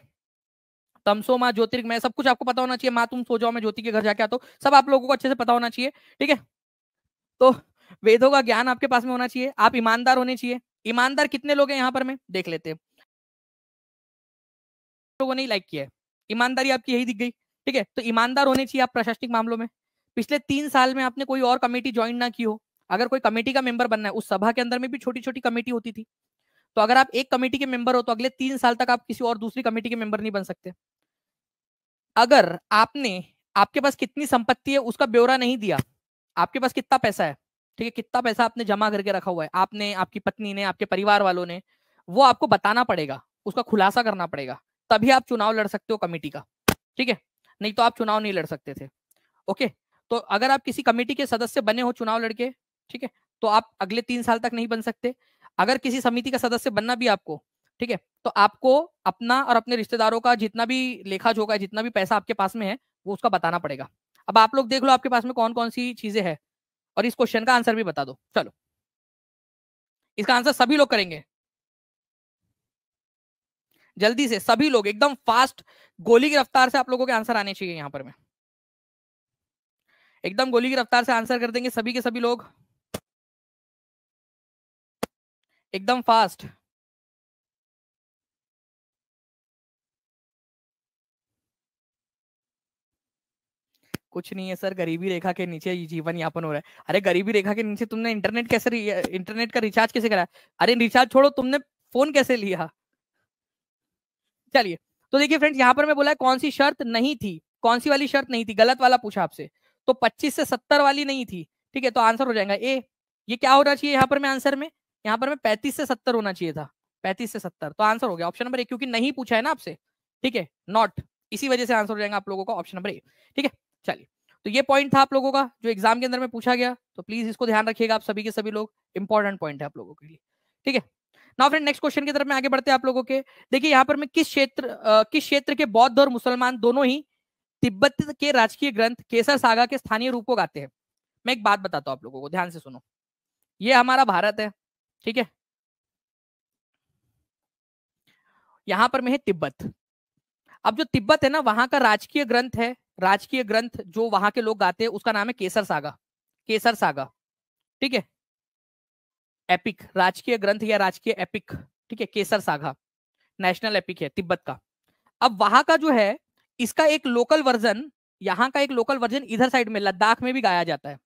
S1: तमसो माँ ज्योतिर्गमय सब कुछ आपको पता होना चाहिए। माँ तुम सो जाओ मैं ज्योति के घर जाके आता हूँ, सब आप लोगों को अच्छे से पता होना चाहिए, ठीक है। तो वेदों का ज्ञान आपके पास में होना चाहिए। आप ईमानदार होने चाहिए। ईमानदार कितने लोग हैं यहाँ पर में देख लेते हैं। लोगों ने लाइक किया है, ईमानदारी आपकी यही दिख गई, ठीक है। तो ईमानदार होने चाहिए आप प्रशासनिक मामलों में। पिछले 3 साल में आपने कोई और कमेटी ज्वाइन ना की हो। अगर कोई कमेटी का मेंबर बनना है, उस सभा के अंदर में भी छोटी छोटी कमेटी होती थी, तो अगर आप एक कमेटी के मेंबर हो तो अगले 3 साल तक आप किसी और दूसरी कमेटी के मेंबर नहीं बन सकते। अगर आपने आपके पास कितनी संपत्ति है उसका ब्यौरा नहीं दिया, आपके पास कितना पैसा है, ठीक है, कितना पैसा आपने जमा करके रखा हुआ है, आपने, आपकी पत्नी ने, आपके परिवार वालों ने, वो आपको बताना पड़ेगा, उसका खुलासा करना पड़ेगा, तभी आप चुनाव लड़ सकते हो कमेटी का, ठीक है, नहीं तो आप चुनाव नहीं लड़ सकते थे। ओके, तो अगर आप किसी कमेटी के सदस्य बने हो चुनाव लड़के, ठीक है, तो आप अगले 3 साल तक नहीं बन सकते। अगर किसी समिति का सदस्य बनना भी आपको, ठीक है, तो आपको अपना और अपने रिश्तेदारों का जितना भी लेखा जोखा है, जितना भी पैसा आपके पास में है, वो उसका बताना पड़ेगा। अब आप लोग देख लो आपके पास में कौन कौन सी चीजें हैं, और इस क्वेश्चन का आंसर भी बता दो। चलो, इसका आंसर सभी लोग करेंगे, जल्दी से सभी लोग एकदम फास्ट, गोली की रफ्तार से आप लोगों के आंसर आने चाहिए यहाँ पर में, एकदम गोली की रफ्तार से आंसर कर देंगे सभी के सभी लोग, एकदम फास्ट। कुछ नहीं है सर, गरीबी रेखा के नीचे जीवन यापन हो रहा है। अरे गरीबी रेखा के नीचे तुमने इंटरनेट कैसे, इंटरनेट का रिचार्ज कैसे करा? अरे रिचार्ज छोड़ो, तुमने फोन कैसे लिया? चलिए, तो देखिए फ्रेंड्स, यहाँ पर मैं बोला है कौन सी शर्त नहीं थी, कौन सी वाली शर्त नहीं थी, गलत वाला पूछा आपसे, तो 25 से 70 वाली नहीं थी, ठीक है, तो आंसर हो जाएगा ए। ये क्या होना चाहिए यहाँ पर में आंसर में, यहाँ पर में 35 से 70 होना चाहिए था, 35 से 70, तो आंसर हो गया ऑप्शन नंबर ए, क्योंकि नहीं पूछा है ना आपसे, ठीक है, नॉट, इसी वजह से आंसर हो जाएगा आप लोगों का ऑप्शन नंबर ए, ठीक है। चलिए, तो ये पॉइंट था आप लोगों का जो एग्जाम के अंदर में पूछा गया, तो प्लीज इसको ध्यान रखिएगा आप सभी के सभी लोग, इंपॉर्टेंट पॉइंट है आप लोगों के लिए, ठीक है। नाउ फ्रेंड, नेक्स्ट क्वेश्चन की तरफ में आगे बढ़ते हैं आप लोगों के। देखिए यहाँ पर मैं किस क्षेत्र के बौद्ध और मुसलमान दोनों ही तिब्बत के राजकीय ग्रंथ केसर सागा के स्थानीय रूप को गाते हैं। मैं एक बात बताता हूँ आप लोगों को, ध्यान से सुनो, ये हमारा भारत है, ठीक है, यहाँ पर में है तिब्बत। अब जो तिब्बत है ना, वहां का राजकीय ग्रंथ है, राजकीय ग्रंथ जो वहां के लोग गाते हैं उसका नाम है केसर सागा, केसर सागा, ठीक है, एपिक, राजकीय ग्रंथ या राजकीय एपिक, ठीक है, केसर सागा नेशनल एपिक है तिब्बत का। अब वहां का जो है, इसका एक लोकल वर्जन, यहाँ का एक लोकल वर्जन इधर साइड में लद्दाख में भी गाया जाता है,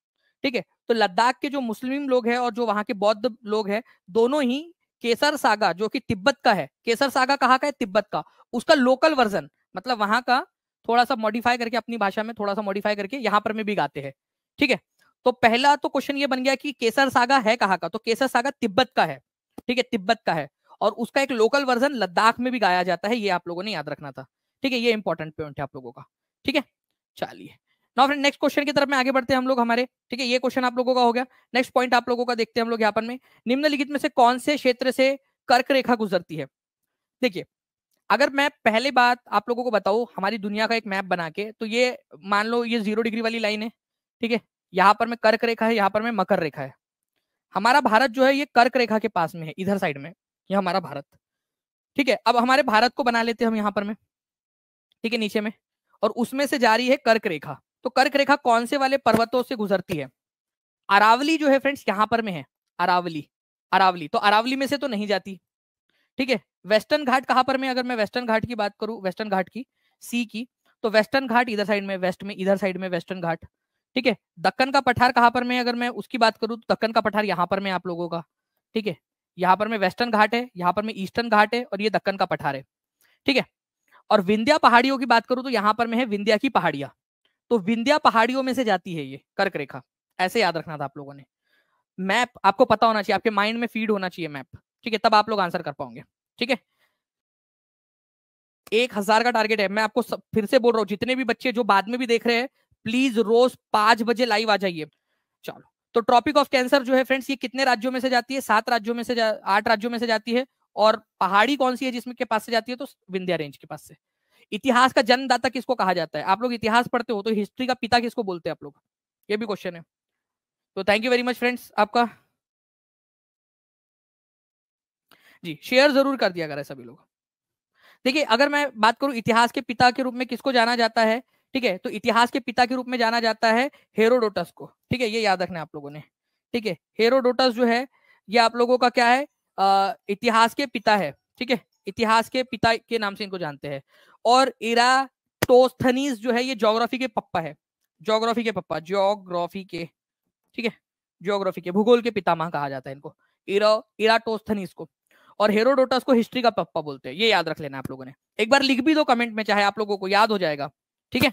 S1: ठीक है, तो लद्दाख के जो मुस्लिम लोग हैं और जो वहां के बौद्ध लोग हैं, दोनों ही केसर सागा जो कि तिब्बत का है, केसर सागा कहाँ का है, तिब्बत का, उसका लोकल वर्जन, मतलब वहां का थोड़ा सा मॉडिफाई करके, अपनी भाषा में थोड़ा सा मॉडिफाई करके यहाँ पर में भी गाते हैं, ठीक है। तो पहला तो क्वेश्चन ये बन गया कि केसर सागा है कहाँ का, तो केसर सागा तिब्बत का है, ठीक है, तिब्बत का है, और उसका एक लोकल वर्जन लद्दाख में भी गाया जाता है, ये आप लोगों ने याद रखना था, ठीक है, ये इंपॉर्टेंट पॉइंट है आप लोगों का, ठीक है। चलिए, नाउ फ्रेंड, नेक्स्ट क्वेश्चन की तरफ में आगे बढ़ते हैं हम लोग हमारे, ठीक है, ये क्वेश्चन आप लोगों का हो गया। नेक्स्ट पॉइंट आप लोगों का देखते हैं हम लोग यहाँ पर में, निम्नलिखित में से कौन से क्षेत्र से कर्क रेखा गुजरती है। देखिए, अगर मैं पहले बात आप लोगों को बताऊं हमारी दुनिया का एक मैप बना के, तो ये मान लो ये 0 डिग्री वाली लाइन है, ठीक है, यहाँ पर में कर्क रेखा है, यहाँ पर में मकर रेखा है। हमारा भारत जो है ये कर्क रेखा के पास में है, इधर साइड में, ये हमारा भारत, ठीक है। अब हमारे भारत को बना लेते हैं हम यहाँ पर में, ठीक है, नीचे में, और उसमें से जा रही है कर्क रेखा। तो कर्क रेखा कौन से वाले पर्वतों से गुजरती है? अरावली जो है फ्रेंड्स यहाँ पर में है, अरावली, अरावली, तो अरावली में से तो नहीं जाती, ठीक है। वेस्टर्न घाट कहां पर में, अगर मैं वेस्टर्न घाट की बात करूं, वेस्टर्न घाट की, सी की, तो वेस्टर्न घाट इधर साइड में, वेस्ट में, इधर साइड में वेस्टर्न घाट, ठीक है। दक्कन का पठार कहां पर में, अगर मैं उसकी बात करूं तो दक्कन का पठार यहाँ पर में आप लोगों का, ठीक है, यहाँ पर में वेस्टर्न घाट है, यहाँ पर में ईस्टर्न घाट है, और ये दक्कन का पठार है, ठीक है। और विंध्या पहाड़ियों की बात करूं तो यहाँ पर में है विंध्या की पहाड़ियां, तो विंध्या पहाड़ियों में से जाती है ये कर्क रेखा, ऐसे याद रखना था आप लोगों ने। मैप आपको पता होना चाहिए, आपके माइंड में फीड होना चाहिए मैप, ठीक है, तब आप लोग आंसर कर पाओगे, ठीक है। 1000 का टारगेट है, मैं आपको फिर से बोल रहा हूँ, जितने भी बच्चे जो बाद में भी देख रहे हैं, प्लीज रोज 5 बजे लाइव आ जाइए। चलो, तो ट्रॉपिक ऑफ कैंसर जो है फ्रेंड्स, ये कितने राज्यों में से जाती है? 7 राज्यों में से 8 राज्यों में से जाती है। और पहाड़ी कौन सी है जिसमें के पास से जाती है? तो विंध्या रेंज के पास से। इतिहास का जन्मदाता किसको कहा जाता है? आप लोग इतिहास पढ़ते हो तो हिस्ट्री का पिता किसको बोलते हैं आप लोग? ये भी क्वेश्चन है। तो thank you very much friends आपका। जी, शेयर जरूर कर दिया करें सभी लोग। देखिए, अगर मैं बात करूं इतिहास के पिता के रूप में किसको जाना जाता है, ठीक है, तो इतिहास के पिता के रूप में जाना जाता है हेरोडोटस को, ठीक है, ये याद रखना आप लोगों ने, ठीक है। हेरोडोटस जो है ये आप लोगों का क्या है, इतिहास के पिता है, ठीक है, इतिहास के पिता के नाम से इनको जानते हैं। और इराटोस्थनीज जो है ये ज्योग्राफी के पप्पा है, ज्योग्राफी के पप्पा, ज्योग्राफी के, ठीक है, ज्योग्राफी के, भूगोल के पितामह कहा जाता है इनको, इराटोस्थनीज को। और हेरोडोटस को हिस्ट्री का पप्पा बोलते हैं, ये याद रख लेना आप लोगों ने। एक बार लिख भी दो कमेंट में, चाहे आप लोगों को याद हो जाएगा, ठीक है।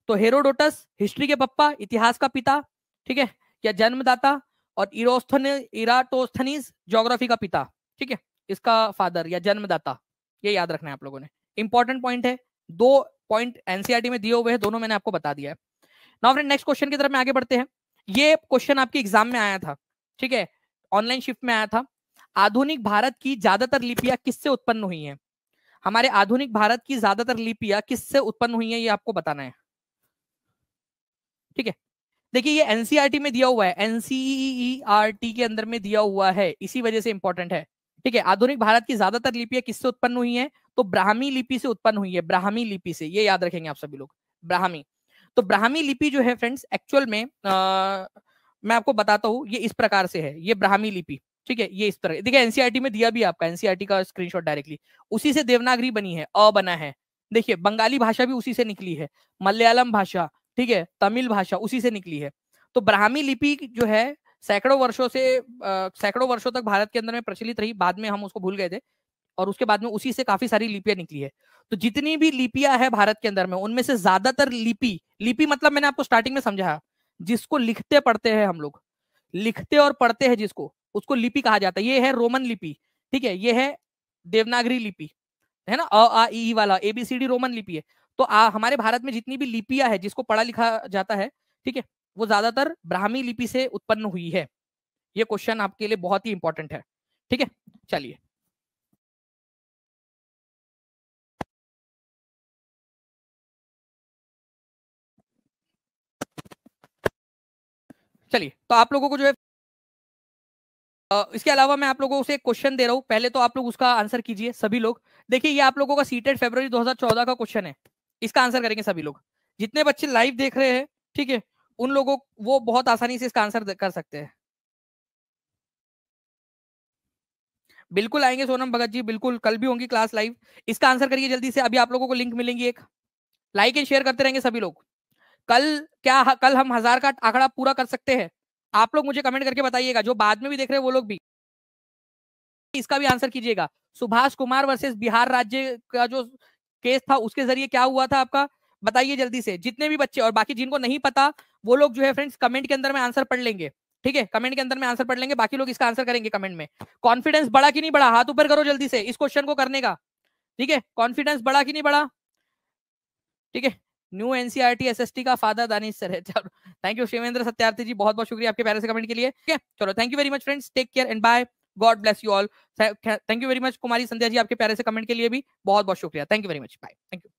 S1: तो हेरोडोटस हिस्ट्री के पप्पा, इतिहास का पिता, ठीक है, या जन्मदाता, और इराटोस्थनीज ज्योग्राफी का पिता, ठीक है, इसका फादर या जन्मदाता, ये याद रखना है आप लोगों ने। इंपॉर्टेंट पॉइंट है, 2 पॉइंट एनसीईआरटी में दिए हुए हैं, दोनों मैंने आपको बता दिया है। नाउ फ्रेंड नेक्स्ट क्वेश्चन की तरफ में आगे बढ़ते हैं। ये क्वेश्चन आपके एग्जाम में आया था, ठीक है, ऑनलाइन शिफ्ट में आया था। आधुनिक भारत की ज्यादातर लिपियां किससे उत्पन्न हुई हैं? हमारे आधुनिक भारत की ज्यादातर लिपियां किससे उत्पन्न हुई हैं, ये आपको बताना है, ठीक है। देखिए ये एनसीईआरटी में दिया हुआ है, एनसीईआरटी के अंदर में दिया हुआ है, इसी वजह से इंपॉर्टेंट है, ठीक है। आधुनिक भारत की ज्यादातर लिपियां किससे उत्पन्न हुई हैं? तो ब्राह्मी लिपि से उत्पन्न हुई है, ब्राह्मी लिपि से, ये याद रखेंगे आप सभी लोग, ब्राह्मी। तो ब्राह्मी लिपि जो है फ्रेंड्स एक्चुअल में मैं आपको बताता हूँ, ये इस प्रकार से है, ये ब्राह्मी लिपि, ठीक है, ये इस तरह। देखिए एनसीईआरटी में दिया भी आपका, एनसीईआरटी का स्क्रीनशॉट डायरेक्टली, उसी से देवनागरी बनी है, अ बना है। देखिए बंगाली भाषा भी उसी से निकली है, मलयालम भाषा, ठीक है, तमिल भाषा उसी से निकली है। तो ब्राह्मी लिपि जो है सैकड़ों वर्षों तक भारत के अंदर में प्रचलित रही, बाद में हम उसको भूल गए थे, और उसके बाद में उसी से काफी सारी लिपियां निकली है। तो जितनी भी लिपियां है भारत के अंदर में, उनमें से ज्यादातर लिपि मतलब मैंने आपको स्टार्टिंग में समझाया, जिसको लिखते पढ़ते हैं हम लोग, लिखते और पढ़ते हैं जिसको, उसको लिपि कहा जाता है। ये है रोमन लिपि, ठीक है, ये है देवनागरी लिपि, है ना, अ आ ई वाला एबीसीडी रोमन लिपि है। तो हमारे भारत में जितनी भी लिपियां है जिसको पढ़ा लिखा जाता है, ठीक है, वो ज्यादातर ब्राह्मी लिपि से उत्पन्न हुई है। ये क्वेश्चन आपके लिए बहुत ही इंपॉर्टेंट है, ठीक है। चलिए चलिए, तो आप लोगों को जो है इसके अलावा मैं आप लोगों से एक क्वेश्चन दे रहा हूं, पहले तो आप लोग उसका आंसर कीजिए सभी लोग। देखिए ये आप लोगों का सीटेड फरवरी 2014 का क्वेश्चन है, इसका आंसर करेंगे सभी लोग। जितने बच्चे लाइव देख रहे हैं, ठीक है, उन लोगों वो बहुत आसानी से इसका आंसर कर सकते हैं। बिल्कुल आएंगे सोनम भगत जी, बिल्कुल कल भी होंगी क्लास लाइव। इसका आंसर करिए जल्दी से, अभी आप लोगों को लिंक मिलेंगी एक, लाइक एंड शेयर करते रहेंगे सभी लोग। कल हम 1000 का आंकड़ा पूरा कर सकते हैं? आप लोग मुझे कमेंट करके बताइएगा, जो बाद में भी देख रहे हैं वो लोग भी इसका भी आंसर कीजिएगा। सुभाष कुमार वर्सेस बिहार राज्य का जो केस था, उसके जरिए क्या हुआ था आपका, बताइए जल्दी से जितने भी बच्चे, और बाकी जिनको नहीं पता वो लोग जो है फ्रेंड्स कमेंट के अंदर में आंसर पढ़ लेंगे, ठीक है, कमेंट के अंदर में आंसर पढ़ लेंगे, बाकी लोग इसका आंसर करेंगे कमेंट में। कॉन्फिडेंस बढ़ा कि नहीं बढ़ा, हाथ ऊपर करो जल्दी से इस क्वेश्चन को करने का, ठीक है, कॉन्फिडेंस बढ़ा कि नहीं बढ़ा, ठीक है। न्यू एनसीईआरटी एसएसटी का फादर दानिश सर है। चलो थैंक यू शिवेंद्र सत्यार्थी जी, बहुत बहुत शुक्रिया आपके प्यारे से कमेंट के लिए, ठीक है। चलो thank you very much friends, take care and bye, God bless you all. Thank you very much Kumari Sandhya ji, आपके प्यारे से कमेंट के लिए भी बहुत बहुत शुक्रिया, thank you very much, bye, thank you.